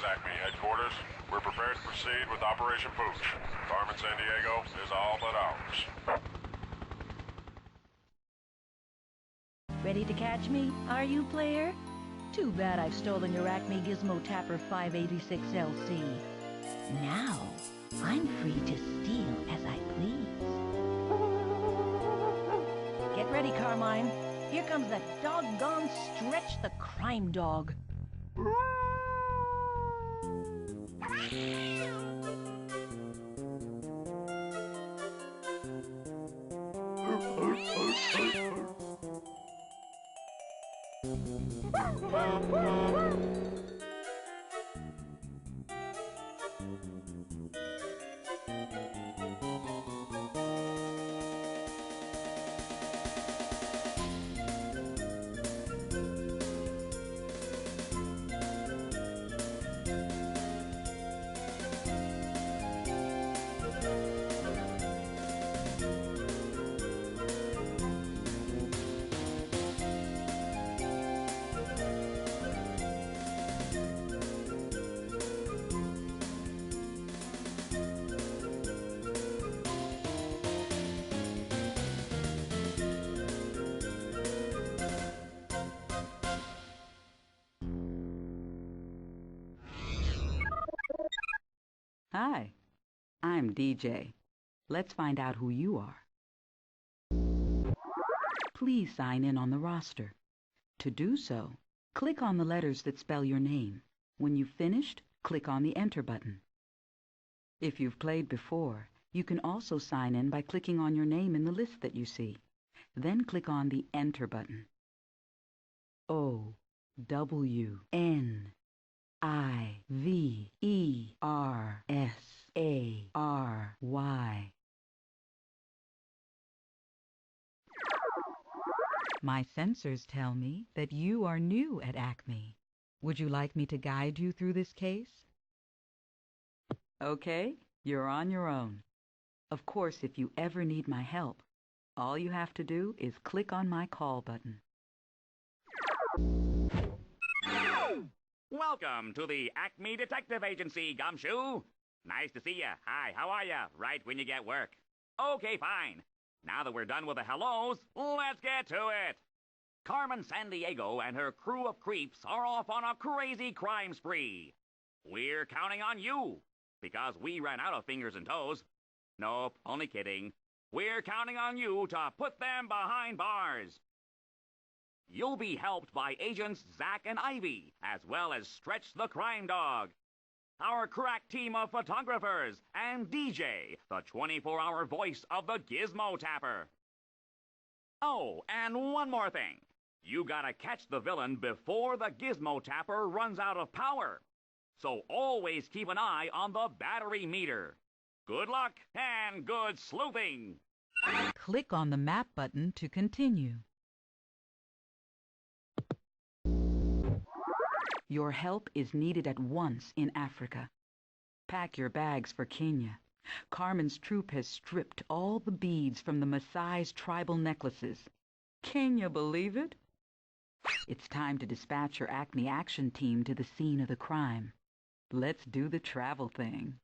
is Acme headquarters. We're prepared to proceed with Operation Pooch. Carmen Sandiego is all but ours. Ready to catch me, are you, player? Too bad I've stolen your Acme Gizmo Tapper 586 LC. Now, I'm free to steal as I please. Get ready, Carmine. Here comes that doggone Stretch the Crime Dog. Hi, I'm DJ. Let's find out who you are. Please sign in on the roster. To do so, click on the letters that spell your name. When you've finished, click on the Enter button. If you've played before, you can also sign in by clicking on your name in the list that you see. Then click on the Enter button. Owniversary. My sensors tell me that you are new at Acme. Would you like me to guide you through this case? Okay, you're on your own. Of course, if you ever need my help, all you have to do is click on my call button. Welcome to the Acme Detective Agency, Gumshoe. Nice to see ya. Hi, how are ya? Right when you get work. Okay, fine. Now that we're done with the hellos, let's get to it. Carmen Sandiego and her crew of creeps are off on a crazy crime spree. We're counting on you, because we ran out of fingers and toes. Nope, only kidding. We're counting on you to put them behind bars. You'll be helped by Agents Zach and Ivy, as well as Stretch the Crime Dog, our crack team of photographers, and DJ, the 24-hour voice of the Gizmo Tapper. Oh, and one more thing. You gotta catch the villain before the Gizmo Tapper runs out of power. So always keep an eye on the battery meter. Good luck and good sleuthing. Click on the map button to continue. Your help is needed at once in Africa. Pack your bags for Kenya. Carmen's troop has stripped all the beads from the Maasai's tribal necklaces. Can you believe it? It's time to dispatch your Acme action team to the scene of the crime. Let's do the travel thing.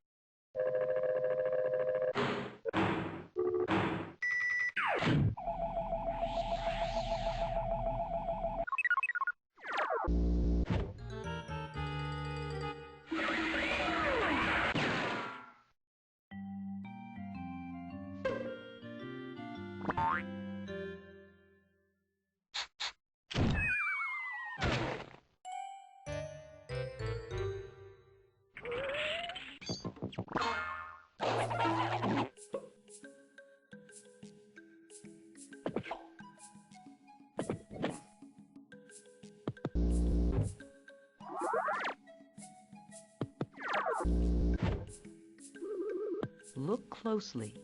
Look closely.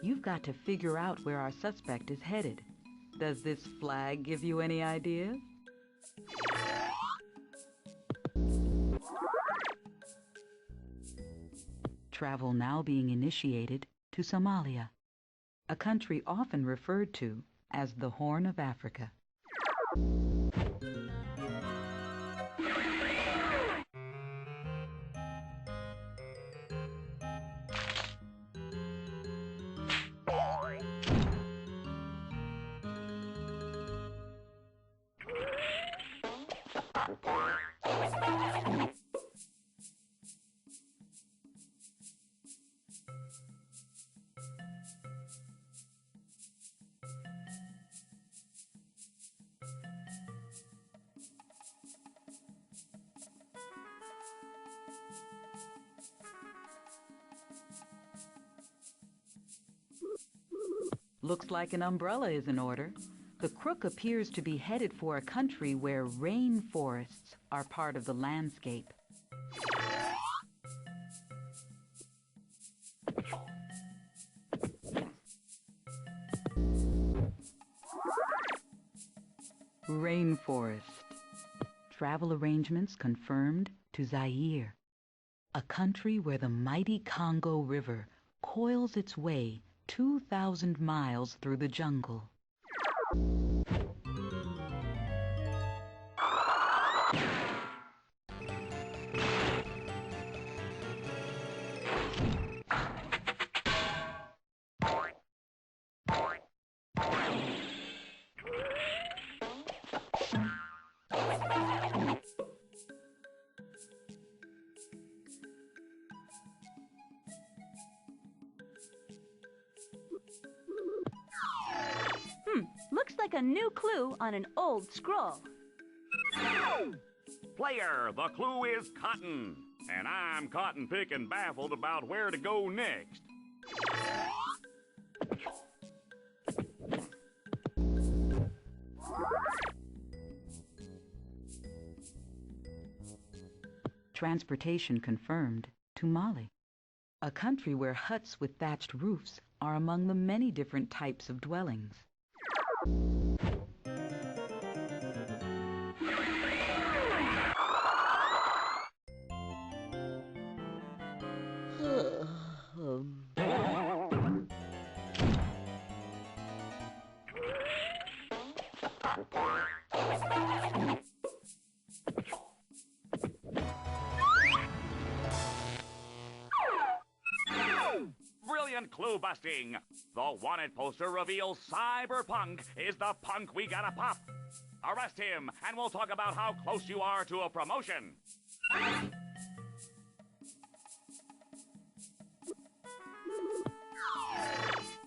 You've got to figure out where our suspect is headed. Does this flag give you any ideas? Travel now being initiated to Somalia, a country often referred to as the Horn of Africa. Looks like an umbrella is in order. The crook appears to be headed for a country where rainforests are part of the landscape. Rainforest. Travel arrangements confirmed to Zaire, a country where the mighty Congo River coils its way 2,000 miles through the jungle. Looks like a new clue on an old scroll. Player, the clue is cotton, and I'm cotton picking baffled about where to go next. Transportation confirmed to Mali, a country where huts with thatched roofs are among the many different types of dwellings. Brilliant clue busting. The wanted poster reveals Cyberpunk is the punk we gotta pop. Arrest him, and we'll talk about how close you are to a promotion.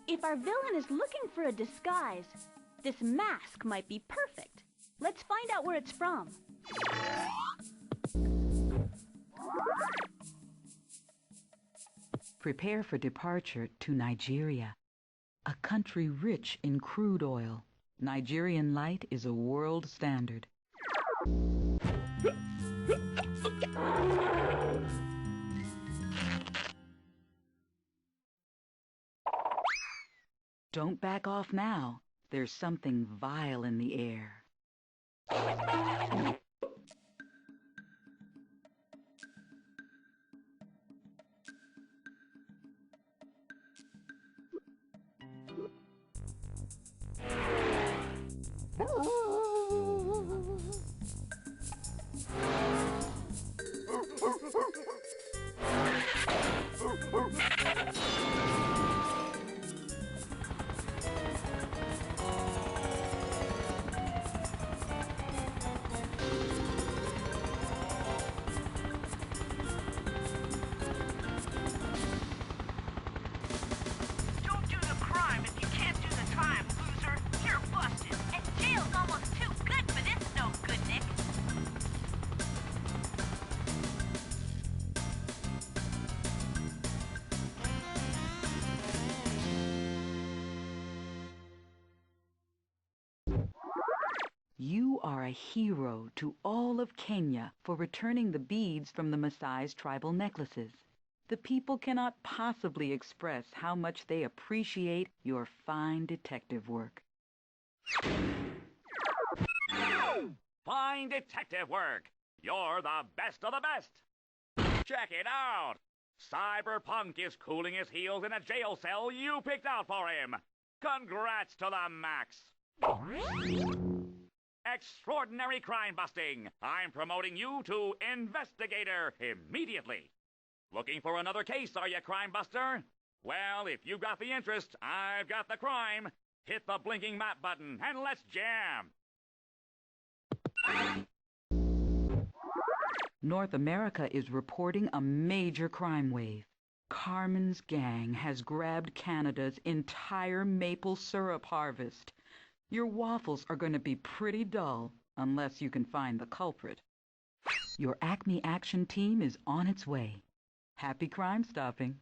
If our villain is looking for a disguise, this mask might be perfect. Let's find out where it's from. Prepare for departure to Nigeria, a country rich in crude oil. Nigerian light is a world standard. Don't back off now. There's something vile in the air. You are a hero to all of Kenya for returning the beads from the Maasai's tribal necklaces. The people cannot possibly express how much they appreciate your fine detective work. Fine detective work. You're the best of the best. Check it out. Cyberpunk is cooling his heels in a jail cell you picked out for him. Congrats to the Max. Extraordinary crime busting. I'm promoting you to investigator immediately. Looking for another case, are you, crime buster? Well, if you've got the interest, I've got the crime. Hit the blinking map button and let's jam. North America is reporting a major crime wave. Carmen's gang has grabbed Canada's entire maple syrup harvest. Your waffles are going to be pretty dull unless you can find the culprit. Your Acme Action Team is on its way. Happy crime stopping.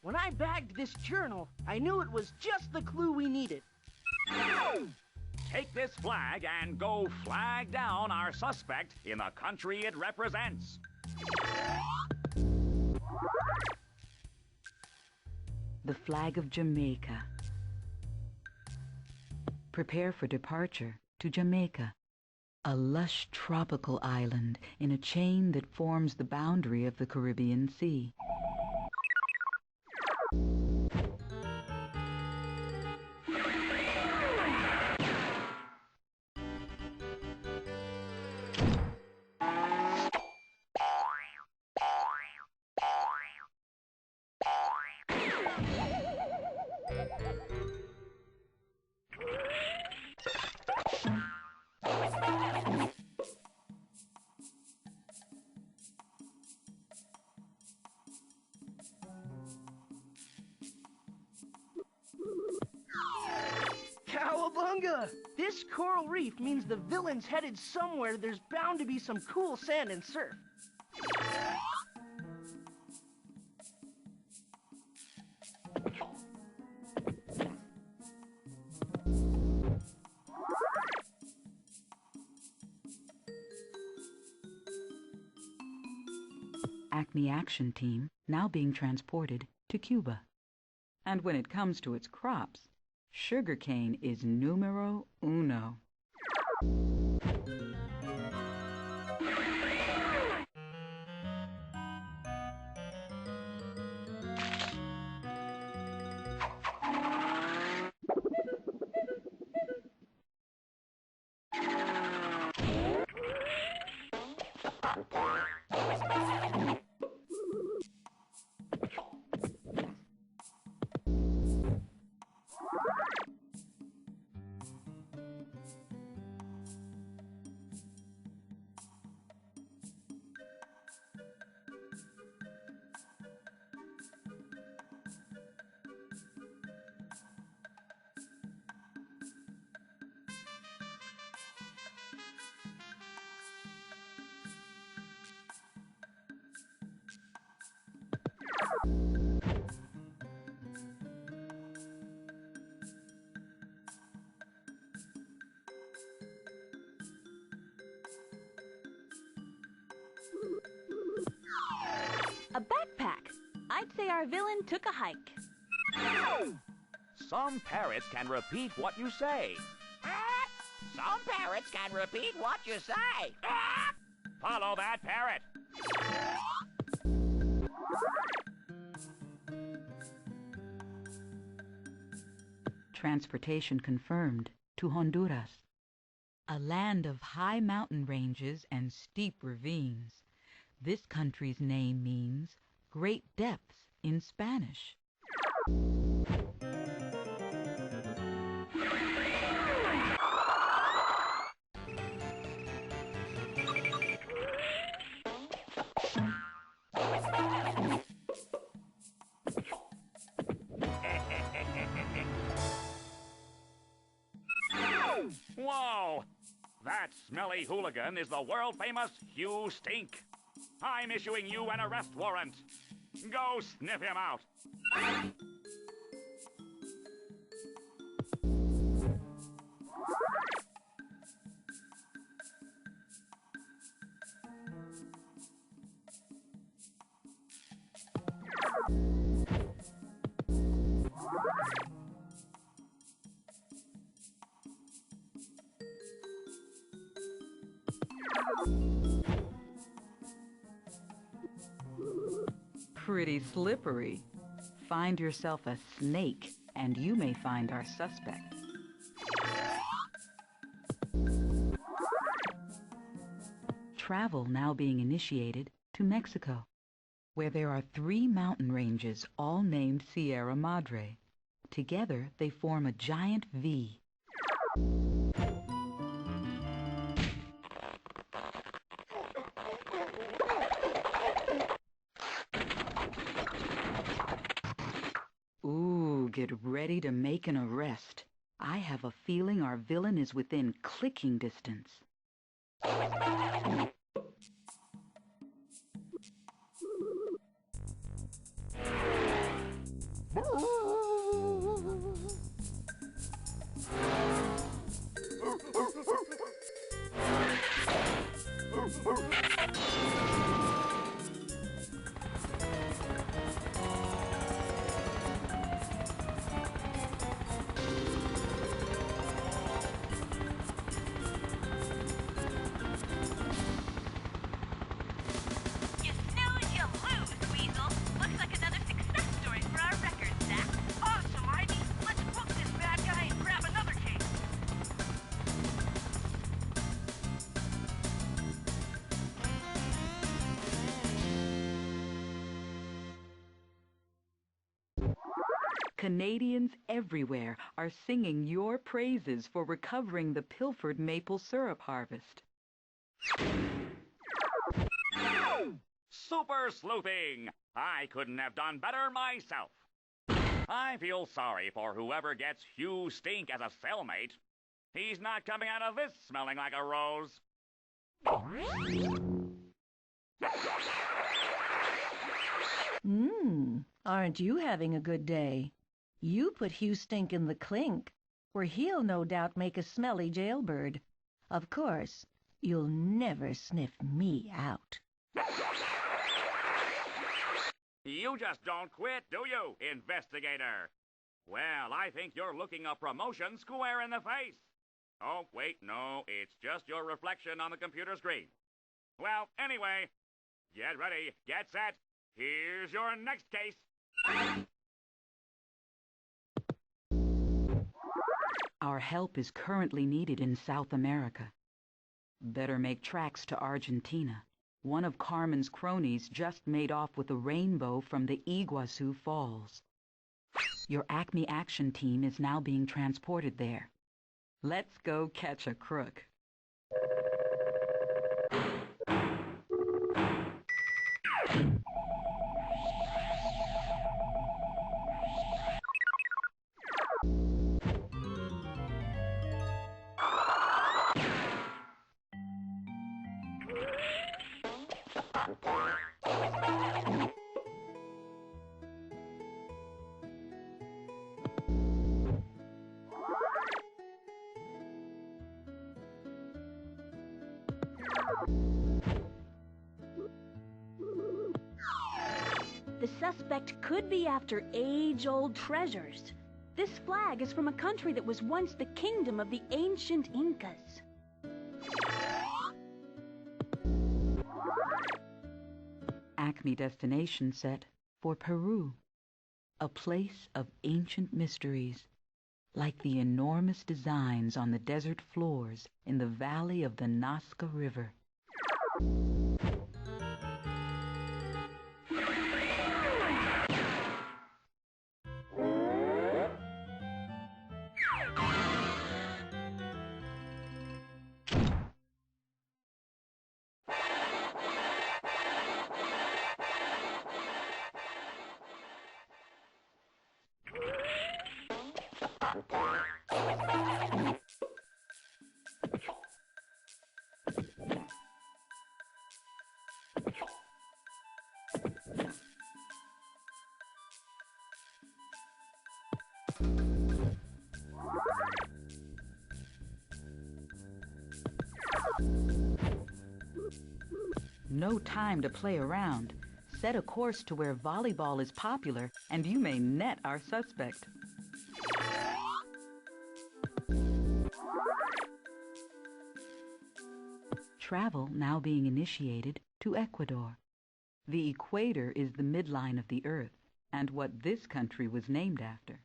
When I bagged this journal, I knew it was just the clue we needed. Take this flag and go flag down our suspect in the country it represents. The flag of Jamaica. Prepare for departure to Jamaica, a lush tropical island in a chain that forms the boundary of the Caribbean Sea. Cowabunga! This coral reef means the villain's headed somewhere there's bound to be some cool sand and surf. Acme Action Team now being transported to Cuba. And when it comes to its crops, sugarcane is numero uno. A backpack. I'd say our villain took a hike. Some parrots can repeat what you say. Some parrots can repeat what you say. Follow that parrot. Transportation confirmed to Honduras, a land of high mountain ranges and steep ravines. This country's name means great depths in Spanish. Whoa! That smelly hooligan is the world-famous Hugh Stink. I'm issuing you an arrest warrant. Go sniff him out. Pretty slippery. Find yourself a snake, and you may find our suspect. Travel now being initiated to Mexico, where there are 3 mountain ranges, all named Sierra Madre. Together, they form a giant V. Ooh, get ready to make an arrest. I have a feeling our villain is within clicking distance. Canadians everywhere are singing your praises for recovering the pilfered maple syrup harvest. Super sleuthing! I couldn't have done better myself. I feel sorry for whoever gets Hugh Stink as a cellmate. He's not coming out of this smelling like a rose. Aren't you having a good day? You put Hugh Stink in the clink, where he'll no doubt make a smelly jailbird. Of course, you'll never sniff me out. You just don't quit, do you, investigator? Well, I think you're looking a promotion square in the face. Oh, wait, no, it's just your reflection on the computer screen. Well, anyway, get ready, get set. Here's your next case. Our help is currently needed in South America. Better make tracks to Argentina. One of Carmen's cronies just made off with a rainbow from the Iguazu Falls. Your Acme Action team is now being transported there. Let's go catch a crook. The suspect could be after age-old treasures. This flag is from a country that was once the kingdom of the ancient Incas. Acme destination set for Peru. A place of ancient mysteries, like the enormous designs on the desert floors in the valley of the Nazca River. No time to play around. Set a course to where volleyball is popular, and you may net our suspect. travel now being initiated to Ecuador. The equator is the midline of the Earth, and what this country was named after.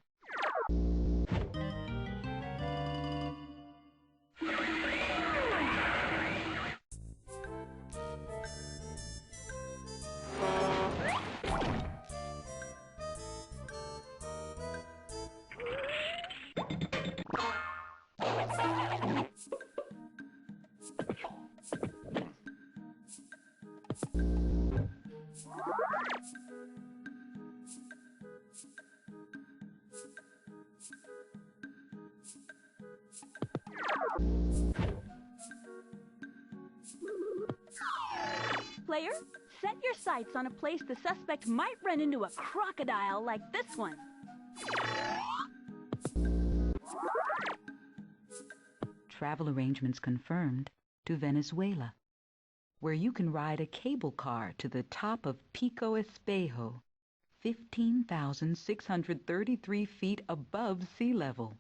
Player, set your sights on a place the suspect might run into a crocodile like this one. Travel arrangements confirmed to Venezuela, where you can ride a cable car to the top of Pico Espejo, 15,633 feet above sea level.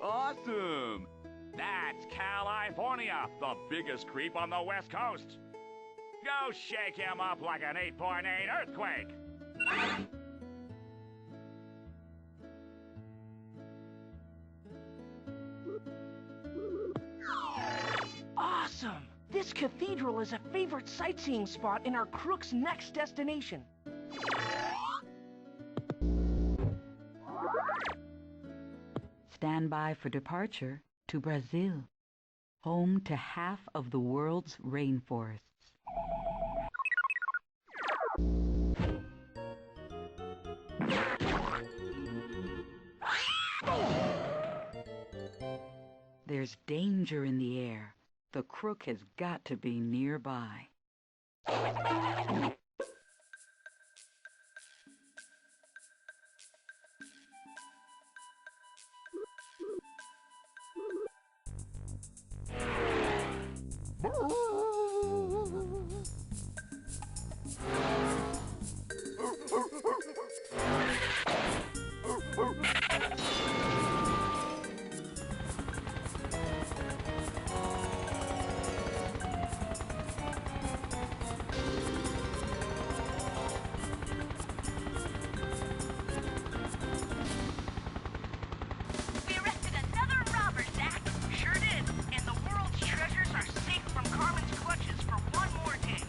Awesome! That's California, the biggest creep on the West Coast. Go shake him up like an 8.8 earthquake. Awesome! This cathedral is a favorite sightseeing spot in our crook's next destination. Stand by for departure to Brazil, home to half of the world's rainforests. There's danger in the air. The crook has got to be nearby. We arrested another robber, Zach. Sure did. And the world's treasures are safe from Carmen's clutches for one more day.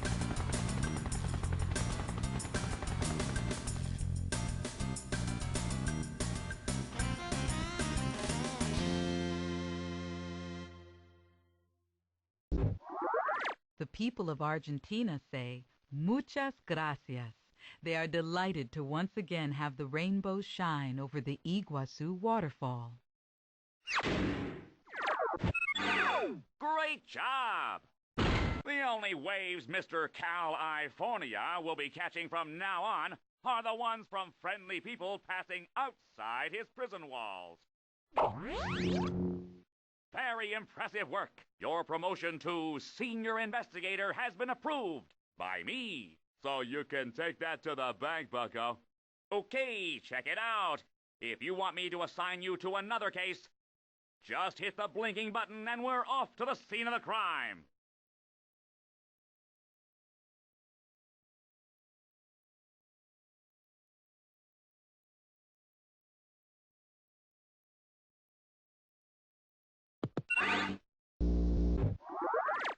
The people of Argentina say, muchas gracias. They are delighted to once again have the rainbow shine over the Iguazu waterfall. Great job! The only waves Mr. California will be catching from now on are the ones from friendly people passing outside his prison walls. Very impressive work. Your promotion to senior investigator has been approved by me. So you can take that to the bank, bucko. Okay, check it out. If you want me to assign you to another case, just hit the blinking button and we're off to the scene of the crime.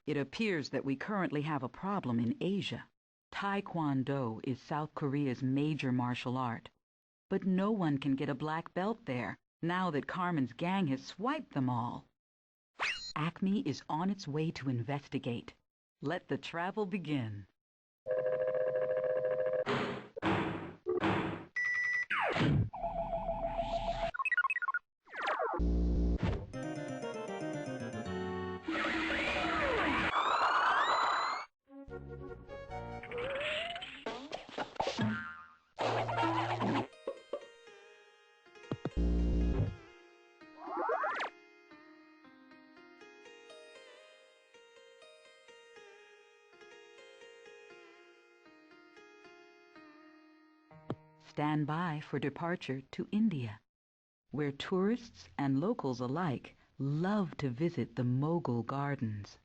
It appears that we currently have a problem in Asia. Taekwondo is South Korea's major martial art. But no one can get a black belt there, now that Carmen's gang has swiped them all. Acme is on its way to investigate. Let the travel begin. stand by for departure to India, where tourists and locals alike love to visit the Mogul Gardens.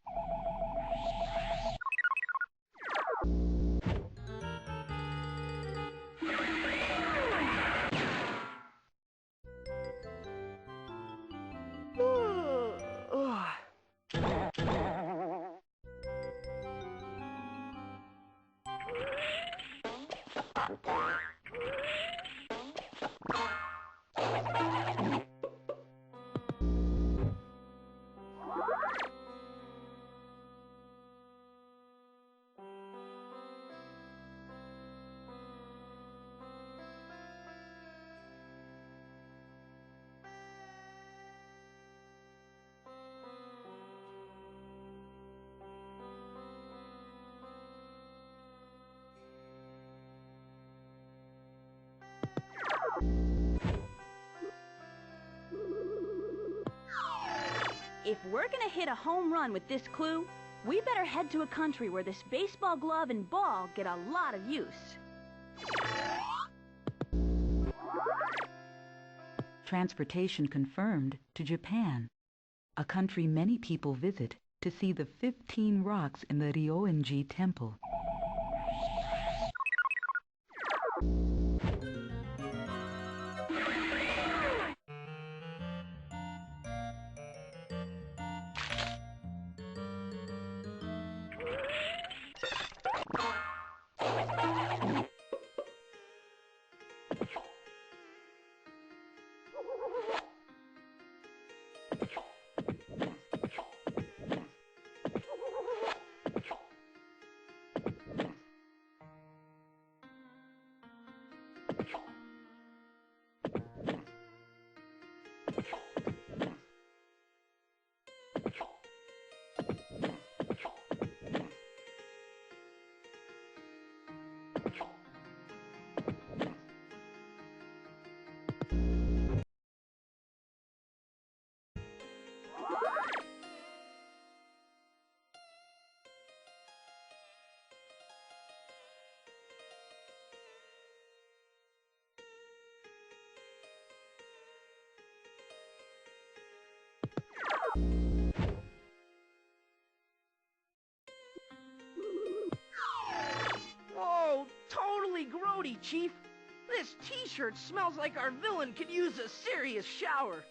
If we're gonna hit a home run with this clue, we better head to a country where this baseball glove and ball get a lot of use. Transportation confirmed to Japan, a country many people visit to see the 15 rocks in the Ryoenji temple. Whoa, totally grody, Chief. This t-shirt smells like our villain could use a serious shower.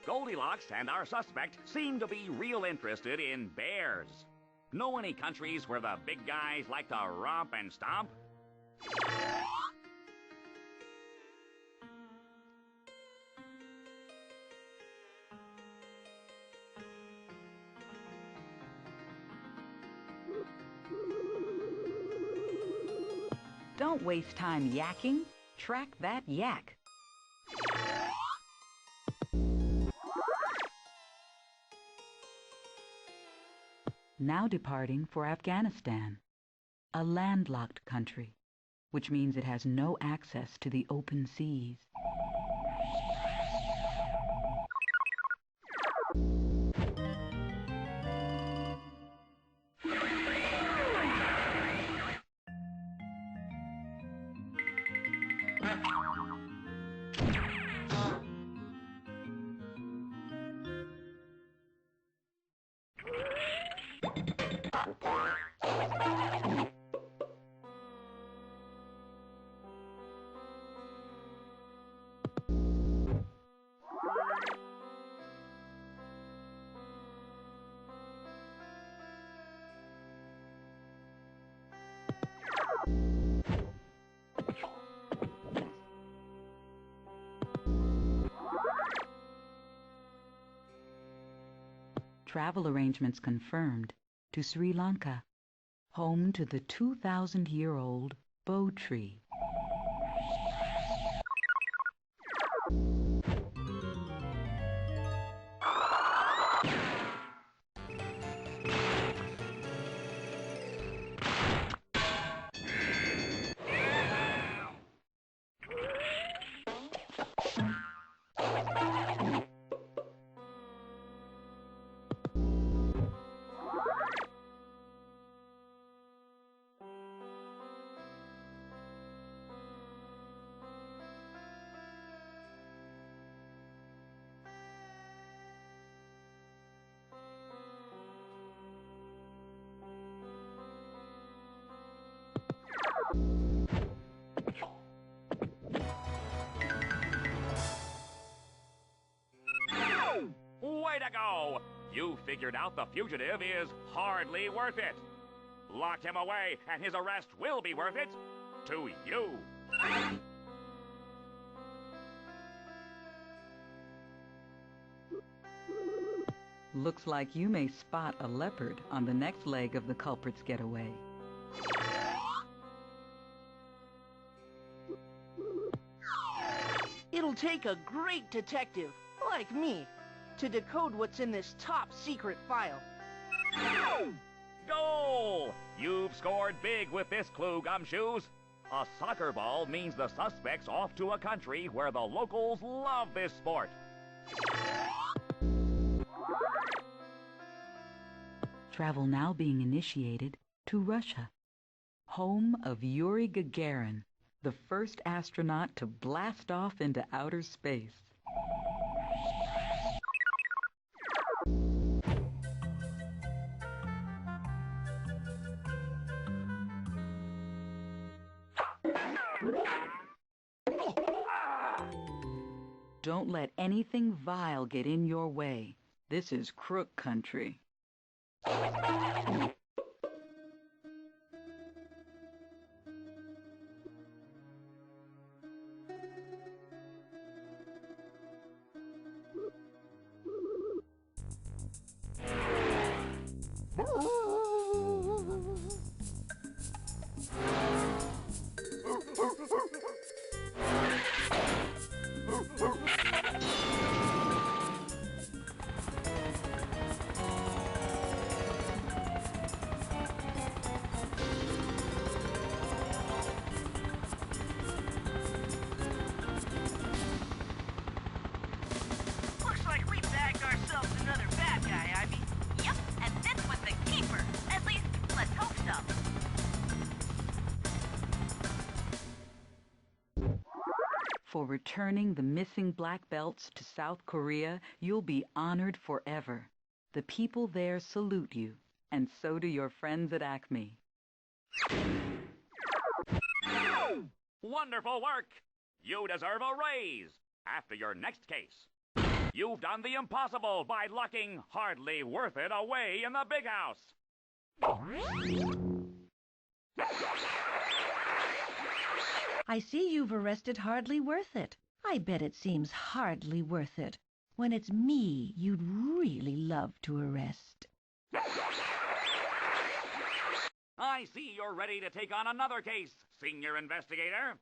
Goldilocks and our suspect seem to be real interested in bears. Know any countries where the big guys like to romp and stomp? Don't waste time yakking. Track that yak. Now departing for Afghanistan, a landlocked country, which means it has no access to the open seas. Travel arrangements confirmed to Sri Lanka, home to the 2,000-year-old Bo tree. to go! You figured out the fugitive is hardly worth it. Lock him away, and his arrest will be worth it to you. Looks like you may spot a leopard on the next leg of the culprit's getaway. It'll take a great detective, like me, to decode what's in this top-secret file. Goal! You've scored big with this clue, Gumshoes. A soccer ball means the suspect's off to a country where the locals love this sport. Travel now being initiated to Russia, home of Yuri Gagarin, the first astronaut to blast off into outer space. Don't let anything vile get in your way. This is crook country. Looks like we bagged ourselves another bad guy, Ivy. Yep, and this was the keeper. At least, let's hope so. For returning the missing black belts to South Korea, you'll be honored forever. The people there salute you, and so do your friends at Acme. Wonderful work! You deserve a raise after your next case. You've done the impossible by locking Hardly Worth It away in the big house. I see you've arrested Hardly Worth It. I bet it seems hardly worth it when it's me you'd really love to arrest. I see you're ready to take on another case, senior investigator.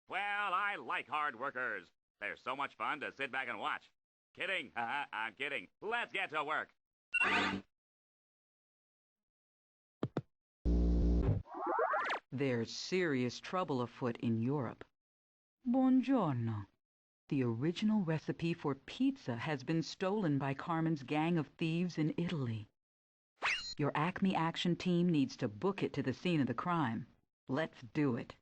Well, I like hard workers. They're so much fun to sit back and watch. Kidding. I'm kidding. Let's get to work. There's serious trouble afoot in Europe. Buongiorno. The original recipe for pizza has been stolen by Carmen's gang of thieves in Italy. Your Acme action team needs to book it to the scene of the crime. Let's do it.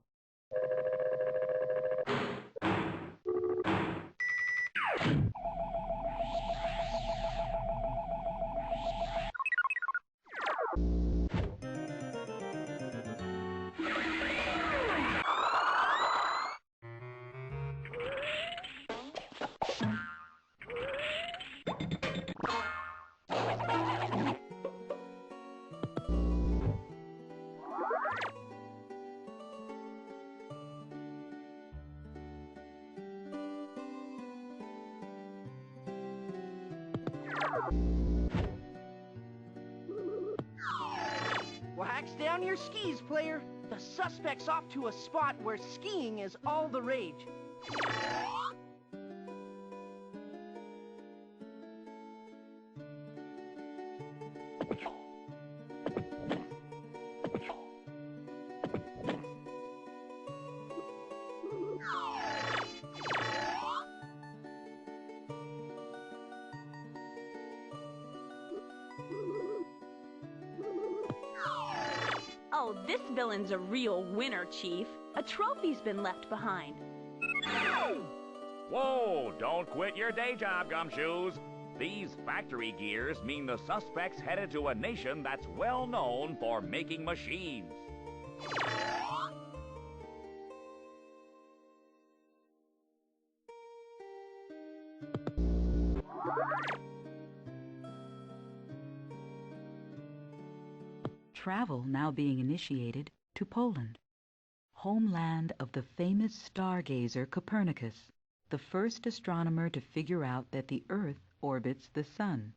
Wax down your skis, player. The suspect's off to a spot where skiing is all the rage. Oh, this villain's a real winner, Chief. A trophy's been left behind. Whoa, don't quit your day job, Gumshoes. These factory gears mean the suspect's headed to a nation that's well known for making machines. travel now being initiated to Poland, homeland of the famous stargazer Copernicus, the first astronomer to figure out that the Earth orbits the Sun.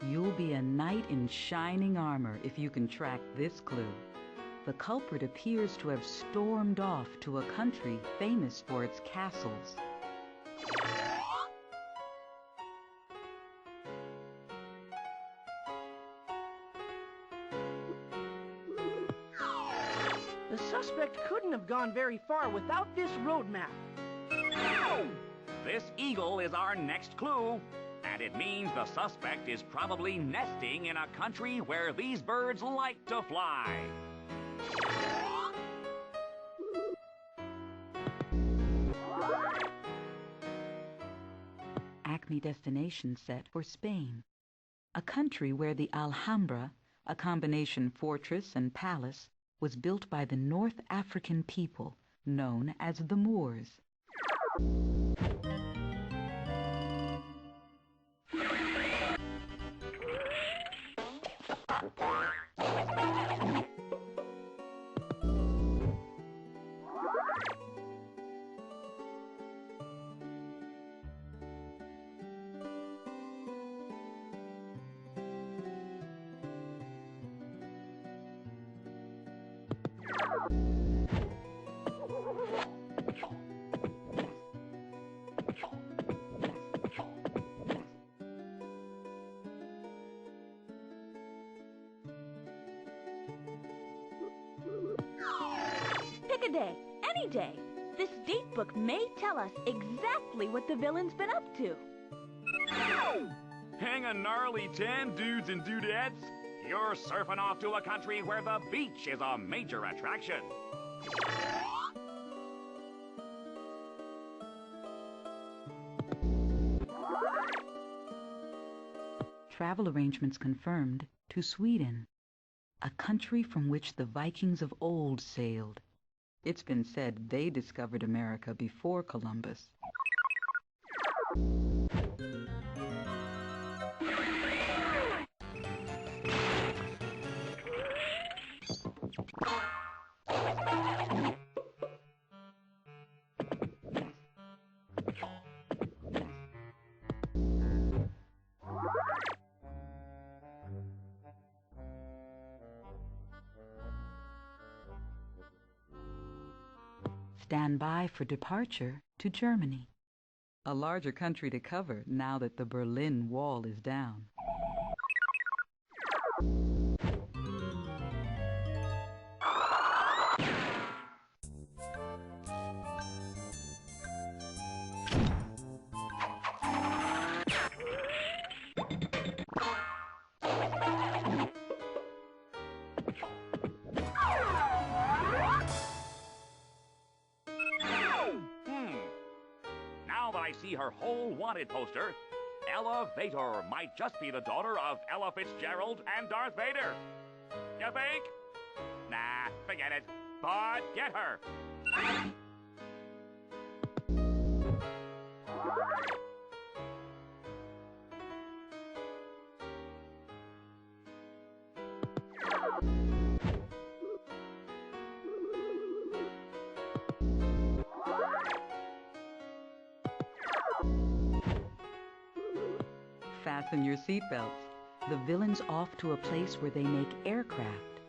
You'll be a knight in shining armor if you can track this clue. The culprit appears to have stormed off to a country famous for its castles. The suspect couldn't have gone very far without this road map. This eagle is our next clue, and it means the suspect is probably nesting in a country where these birds like to fly. Acme destination set for Spain, a country where the Alhambra, a combination fortress and palace, was built by the North African people known as the Moors. Pick a day, any day. This date book may tell us exactly what the villain's been up to. Hang a gnarly 10 dudes and dudettes. You're surfing off to a country where the beach is a major attraction. Travel arrangements confirmed to Sweden, a country from which the Vikings of old sailed. It's been said they discovered America before Columbus. Stand by for departure to Germany, a larger country to cover now that the Berlin Wall is down. I see her whole wanted poster. Elevator might just be the daughter of Ella Fitzgerald and Darth Vader. You think? Nah, forget it. But get her. Fasten your seatbelts. The villain's off to a place where they make aircraft.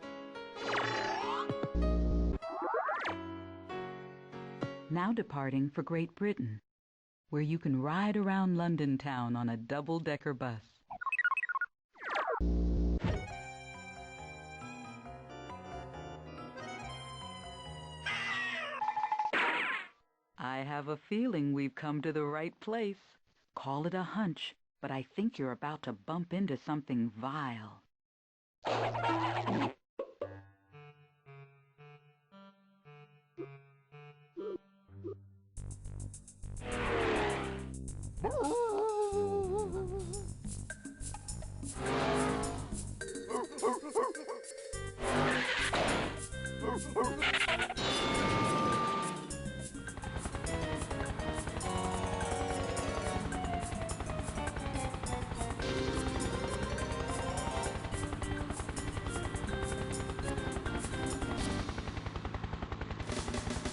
Now departing for Great Britain, where you can ride around London town on a double-decker bus. I have a feeling we've come to the right place. Call it a hunch, but I think you're about to bump into something vile.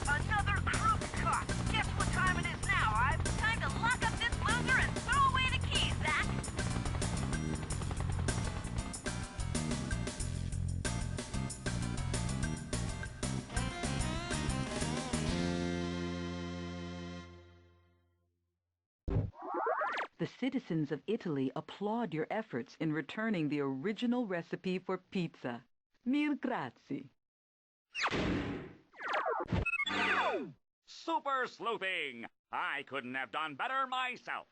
Another crook caught. Guess what time it is now, Ive? Time to lock up this loser and throw away the keys, Zach. The citizens of Italy applaud your efforts in returning the original recipe for pizza. Mille grazie. Super sleuthing! I couldn't have done better myself.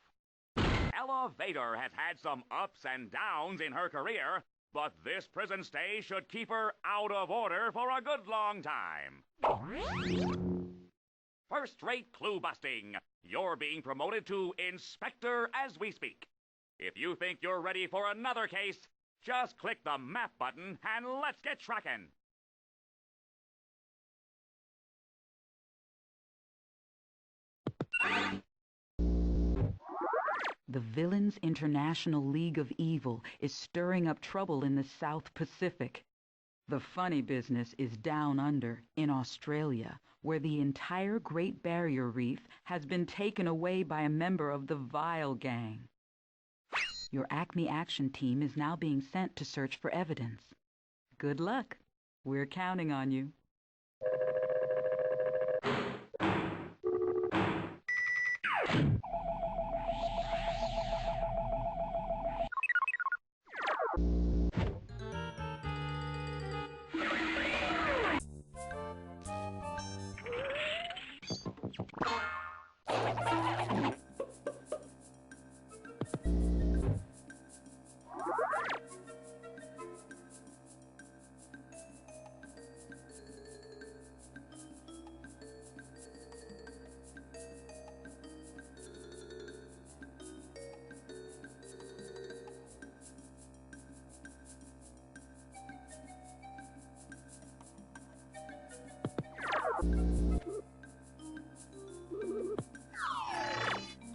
Elevator has had some ups and downs in her career, but this prison stay should keep her out of order for a good long time. First-rate clue busting. You're being promoted to Inspector as we speak. If you think you're ready for another case, just click the map button and let's get tracking. The Villains International League of Evil is stirring up trouble in the South Pacific. The funny business is down under, in Australia, where the entire Great Barrier Reef has been taken away by a member of the Vile Gang. Your Acme Action Team is now being sent to search for evidence. Good luck. We're counting on you.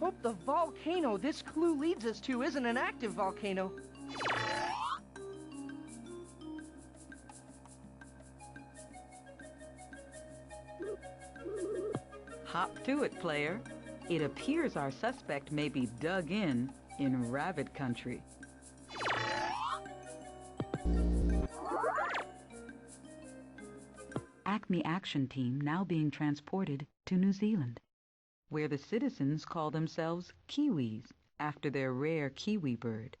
Hope the volcano this clue leads us to isn't an active volcano. Hop to it, player. It appears our suspect may be dug in rabbit country. Acme Action Team now being transported to New Zealand, where the citizens call themselves Kiwis after their rare kiwi bird.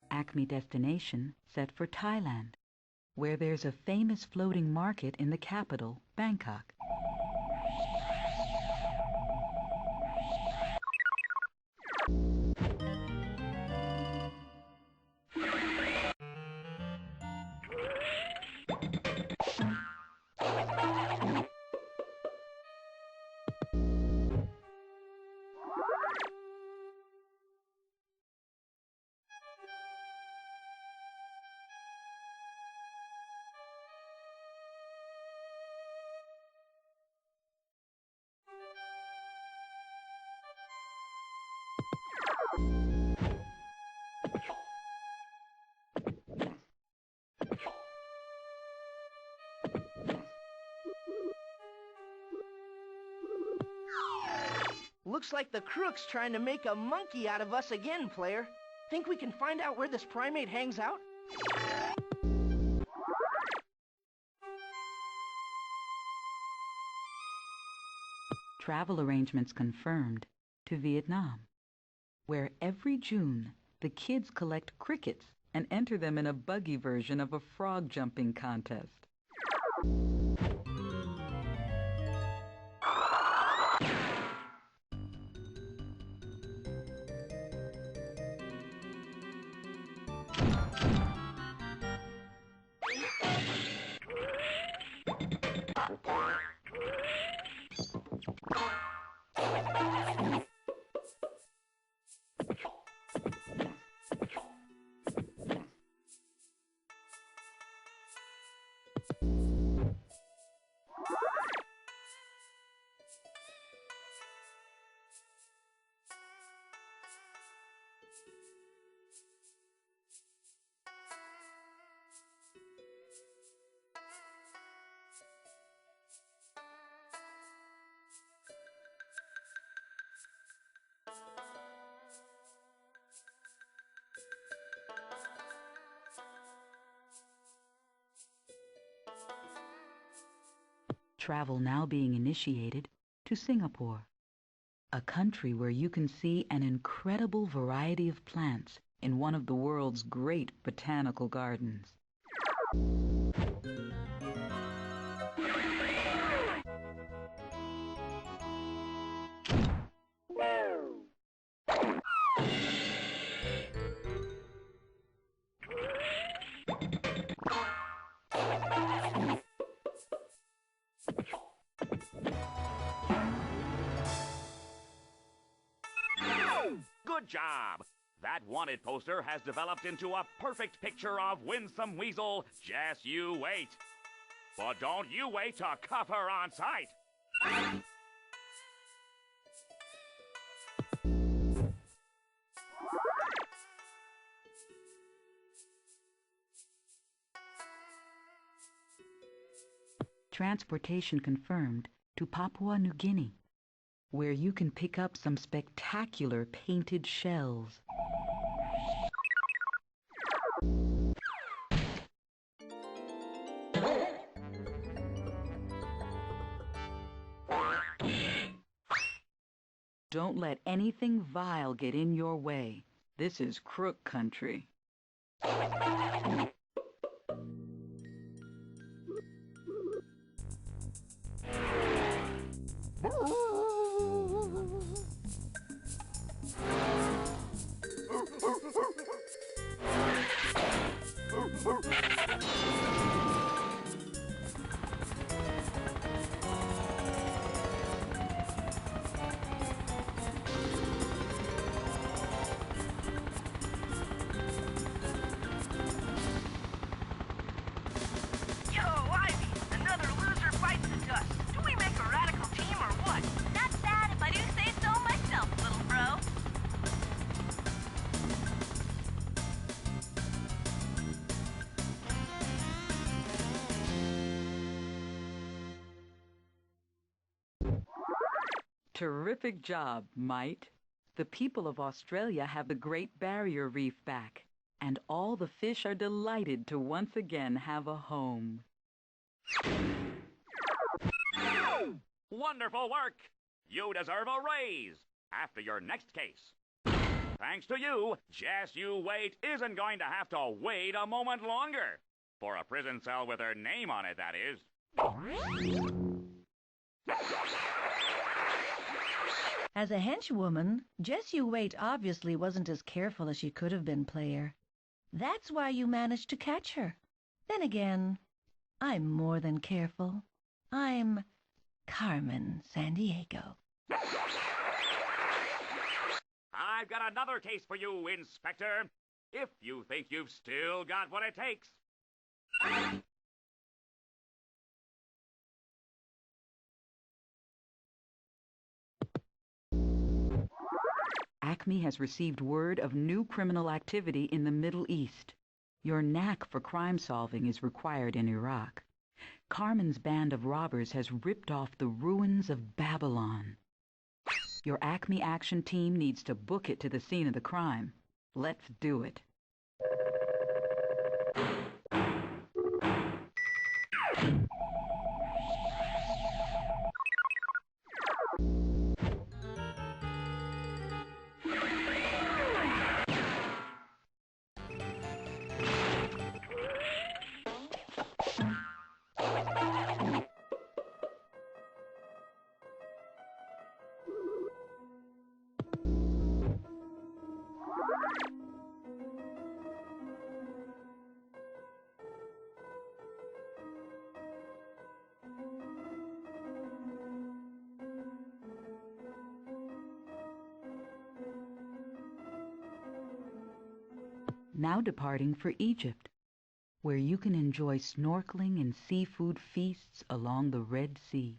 Acme destination set for Thailand, where there's a famous floating market in the capital, Bangkok. Looks like the crook's trying to make a monkey out of us again, player. Think we can find out where this primate hangs out? Travel arrangements confirmed to Vietnam, where every June the kids collect crickets and enter them in a buggy version of a frog jumping contest. Travel now being initiated to Singapore, a country where you can see an incredible variety of plants in one of the world's great botanical gardens. Good job! That wanted poster has developed into a perfect picture of Winsome Weasel. Just you wait. But don't you wait to cuff her on sight. Transportation confirmed to Papua New Guinea, where you can pick up some spectacular painted shells. Don't let anything vile get in your way. This is crook country. Yo, Ivy, another loser bites the dust. Do we make a radical team or what? Not bad if I do say so myself, little bro. Terrific job, mate. The people of Australia have the Great Barrier Reef back, and all the fish are delighted to once again have a home. Wonderful work! You deserve a raise after your next case. Thanks to you, Just You Wait isn't going to have to wait a moment longer. For a prison cell with her name on it, that is. As a henchwoman, Just You Wait obviously wasn't as careful as she could have been, player. That's why you managed to catch her. Then again, I'm more than careful. I'm Carmen Sandiego. I've got another case for you, Inspector, if you think you've still got what it takes. Acme has received word of new criminal activity in the Middle East. Your knack for crime solving is required in Iraq. Carmen's band of robbers has ripped off the ruins of Babylon. Your Acme action team needs to book it to the scene of the crime. Let's do it. Now departing for Egypt, where you can enjoy snorkeling and seafood feasts along the Red Sea.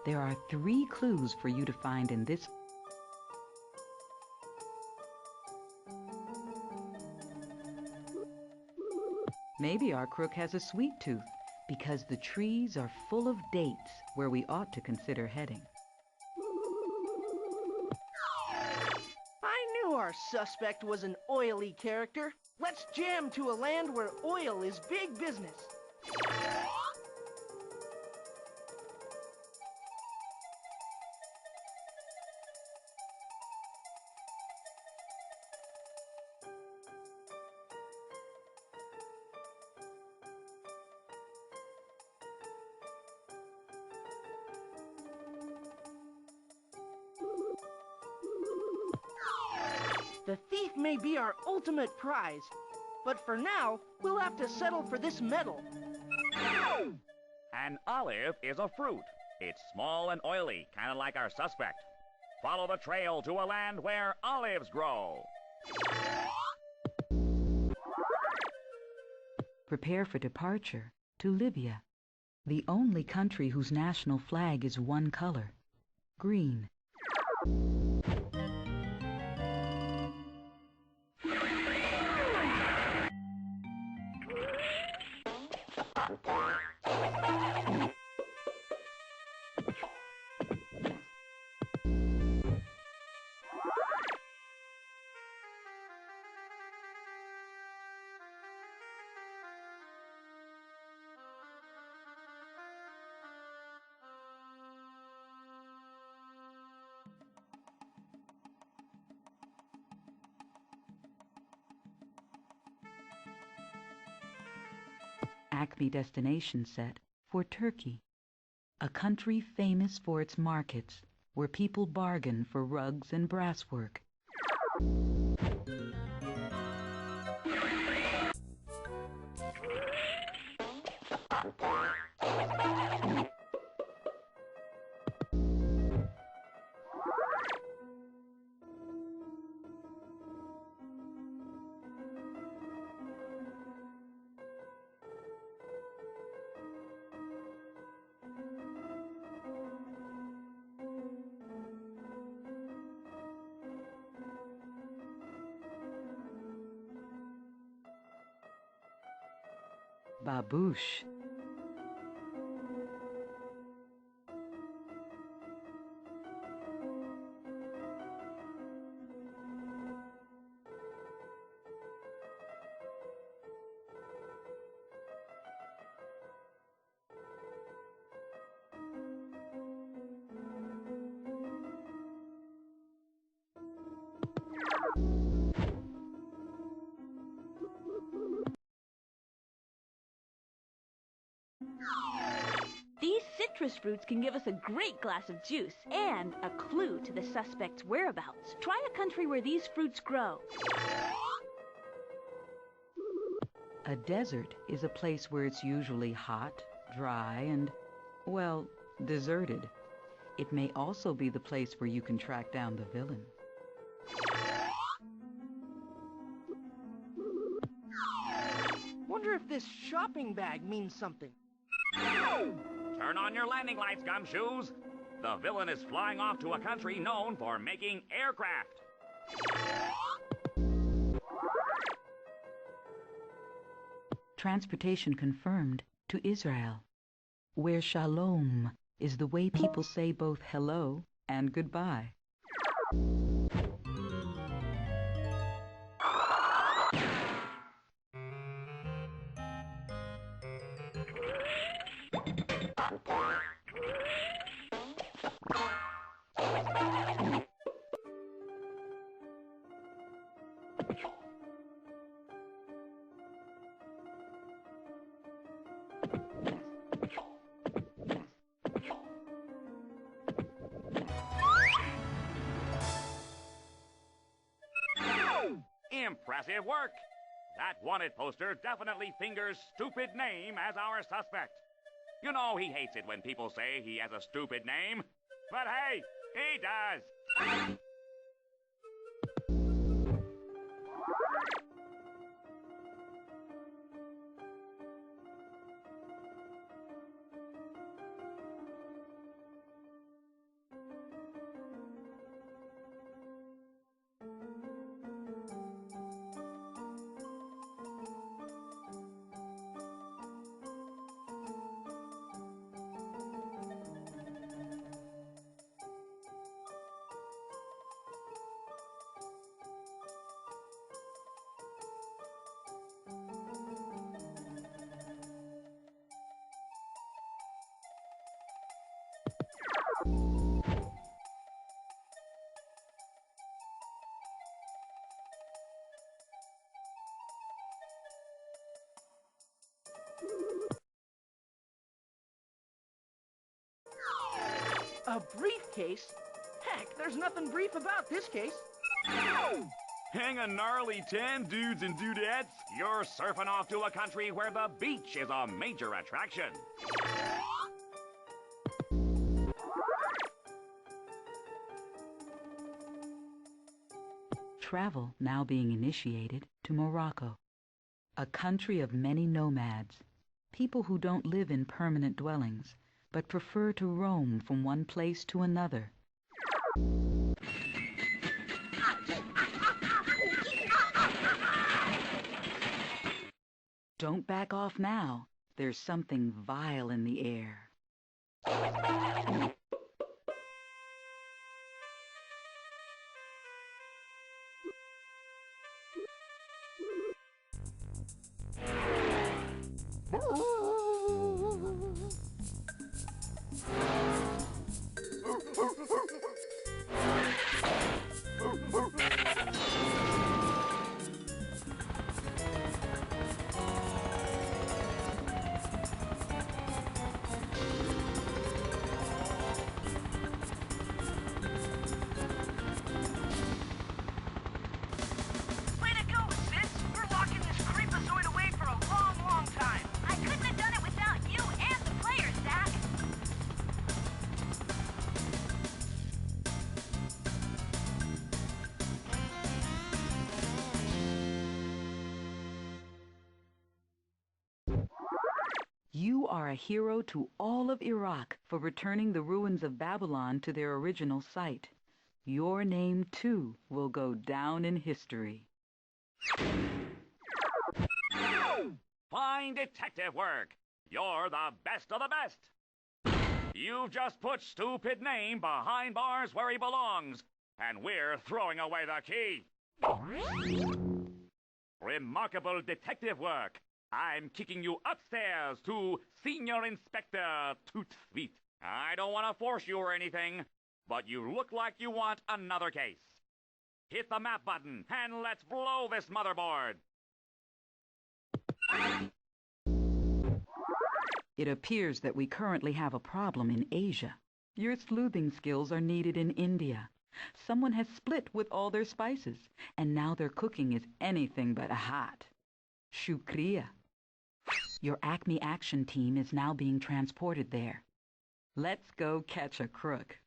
There are 3 clues for you to find in this. Maybe our crook has a sweet tooth, because the trees are full of dates where we ought to consider heading. I knew our suspect was an oily character. Let's jam to a land where oil is big business. The thief may be our ultimate prize, but for now, we'll have to settle for this medal. An olive is a fruit. It's small and oily, kind of like our suspect. Follow the trail to a land where olives grow. Prepare for departure to Libya, the only country whose national flag is one color, green. Acme destination set for Turkey, a country famous for its markets where people bargain for rugs and brasswork. Babouche. These citrus fruits can give us a great glass of juice and a clue to the suspect's whereabouts. Try a country where these fruits grow. A desert is a place where it's usually hot, dry, and, well, deserted. It may also be the place where you can track down the villain. Wonder if this shopping bag means something. Turn on your landing lights, gumshoes. The villain is flying off to a country known for making aircraft. Transportation confirmed to Israel, where shalom is the way people say both hello and goodbye. Impressive work! That wanted poster definitely fingers stupid name as our suspect. You know he hates it when people say he has a stupid name. But hey, he does! A briefcase? Heck, there's nothing brief about this case. Hang a gnarly 10 dudes and dudettes. You're surfing off to a country where the beach is a major attraction. Travel now being initiated to Morocco, a country of many nomads, people who don't live in permanent dwellings, but prefer to roam from one place to another. Don't back off now. There's something vile in the air. Way to go, sis! We're locking this creepazoid away for a long, long time. I couldn't have done it without you and the players, Zach. You are a hero to all of Iraq for returning the ruins of Babylon to their original site. Your name, too, will go down in history. Fine detective work. You're the best of the best. You've just put stupid name behind bars where he belongs, and we're throwing away the key. Remarkable detective work. I'm kicking you upstairs to Senior Inspector Toot Sweet. I don't want to force you or anything, but you look like you want another case. Hit the map button, and let's blow this motherboard. It appears that we currently have a problem in Asia. Your sleuthing skills are needed in India. Someone has split with all their spices, and now their cooking is anything but hot. Shukriya. Your Acme action team is now being transported there. Let's go catch a crook.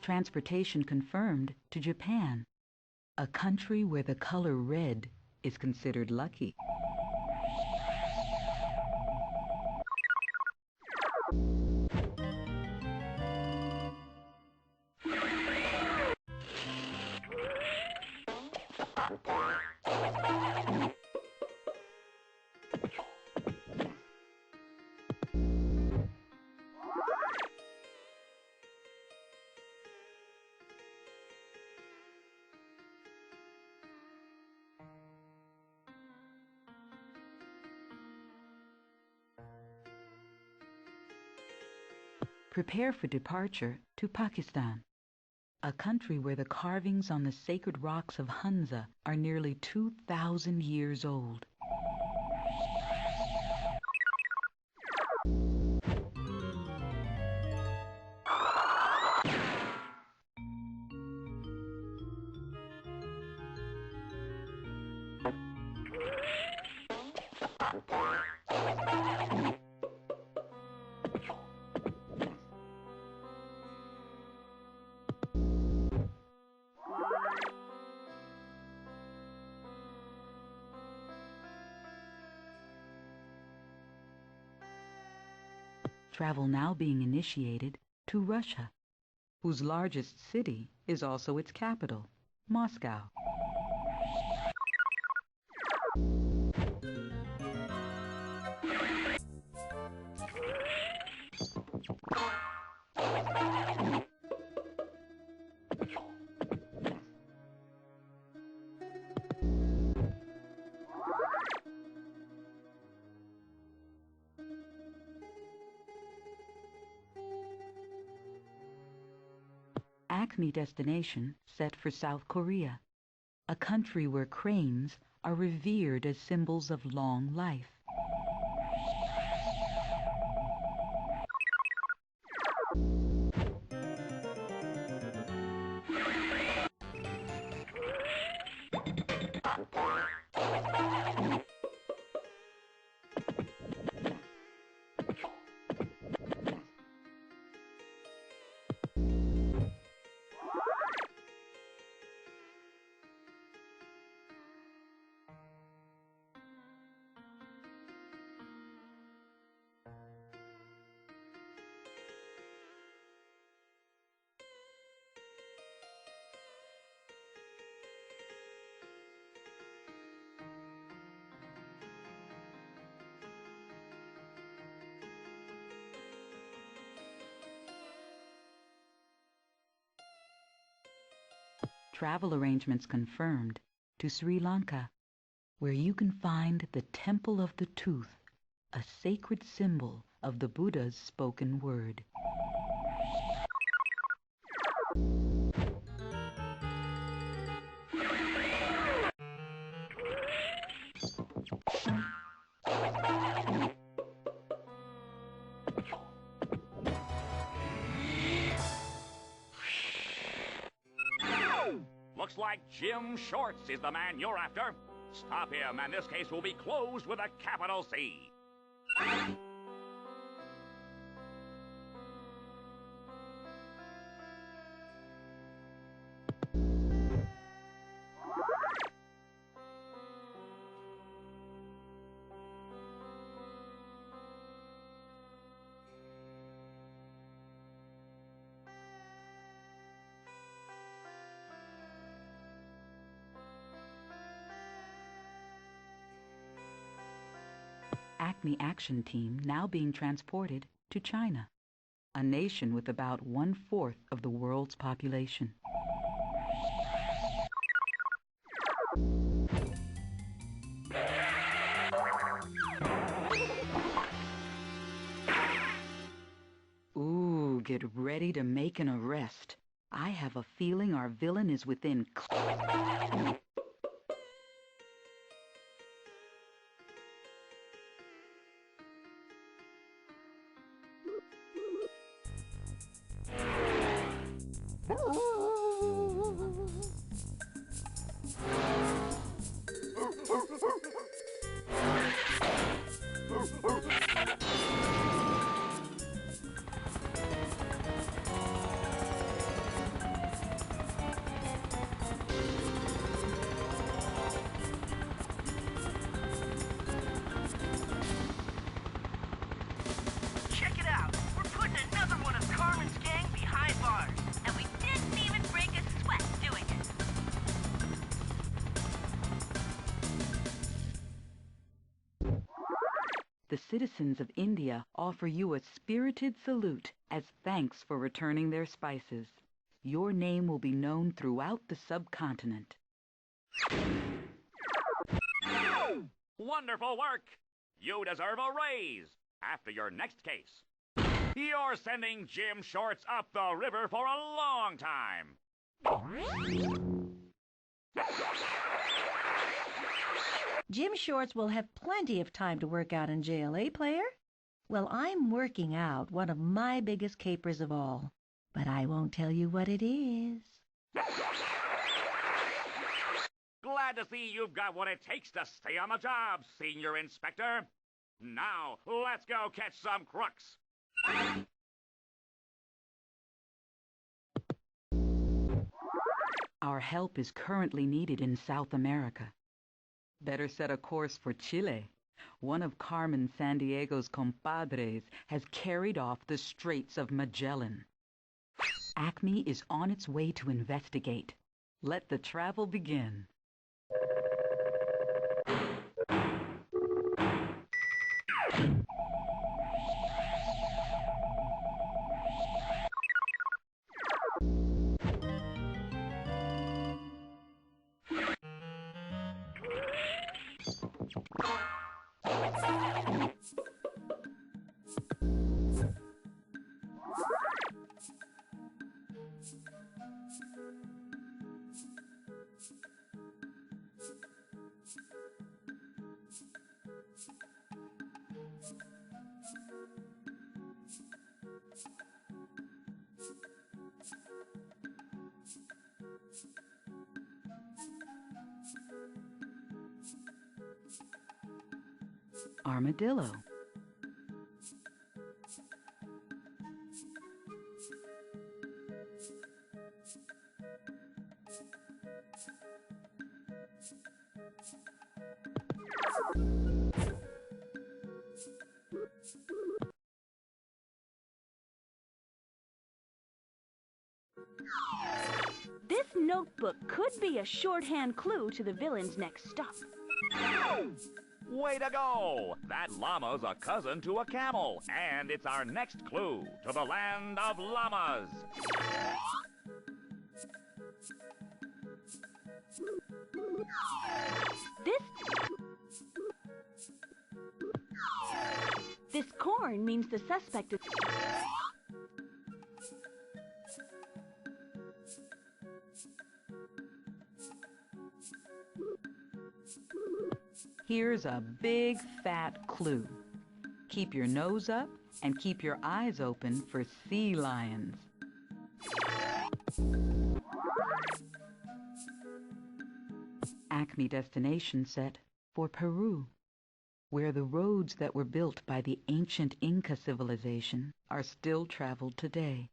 Transportation confirmed to Japan, a country where the color red is considered lucky. Prepare for departure to Pakistan, a country where the carvings on the sacred rocks of Hunza are nearly 2,000 years old. Travel now being initiated to Russia, whose largest city is also its capital, Moscow. Acme destination set for South Korea, a country where cranes are revered as symbols of long life. Travel arrangements confirmed to Sri Lanka, where you can find the Temple of the Tooth, a sacred symbol of the Buddha's spoken word. Looks like Jim Shorts is the man you're after. Stop him, and this case will be closed with a capital C. Acme Action Team now being transported to China, a nation with about 1/4 of the world's population. Ooh, get ready to make an arrest. I have a feeling our villain is within Check it out. We're putting another one of Carmen's gang behind bars. And we didn't even break a sweat doing it. The citizens of India offer you a spirited salute as thanks for returning their spices. Your name will be known throughout the subcontinent. Wonderful work! You deserve a raise after your next case. You're sending Jim Shorts up the river for a long time. Jim Shorts will have plenty of time to work out in jail, eh, player? Well, I'm working out one of my biggest capers of all, but I won't tell you what it is. Glad to see you've got what it takes to stay on the job, Senior Inspector. Now, let's go catch some crooks. Our help is currently needed in South America. Better set a course for Chile. One of Carmen Sandiego's compadres has carried off the Straits of Magellan. Acme is on its way to investigate. Let the travel begin. Armadillo. This notebook could be a shorthand clue to the villain's next stop. Way to go! That llama's a cousin to a camel, and it's our next clue to the land of llamas. This corn means the suspect is... Here's a big fat clue. Keep your nose up and keep your eyes open for sea lions. Acme destination set for Peru, where the roads that were built by the ancient Inca civilization are still traveled today.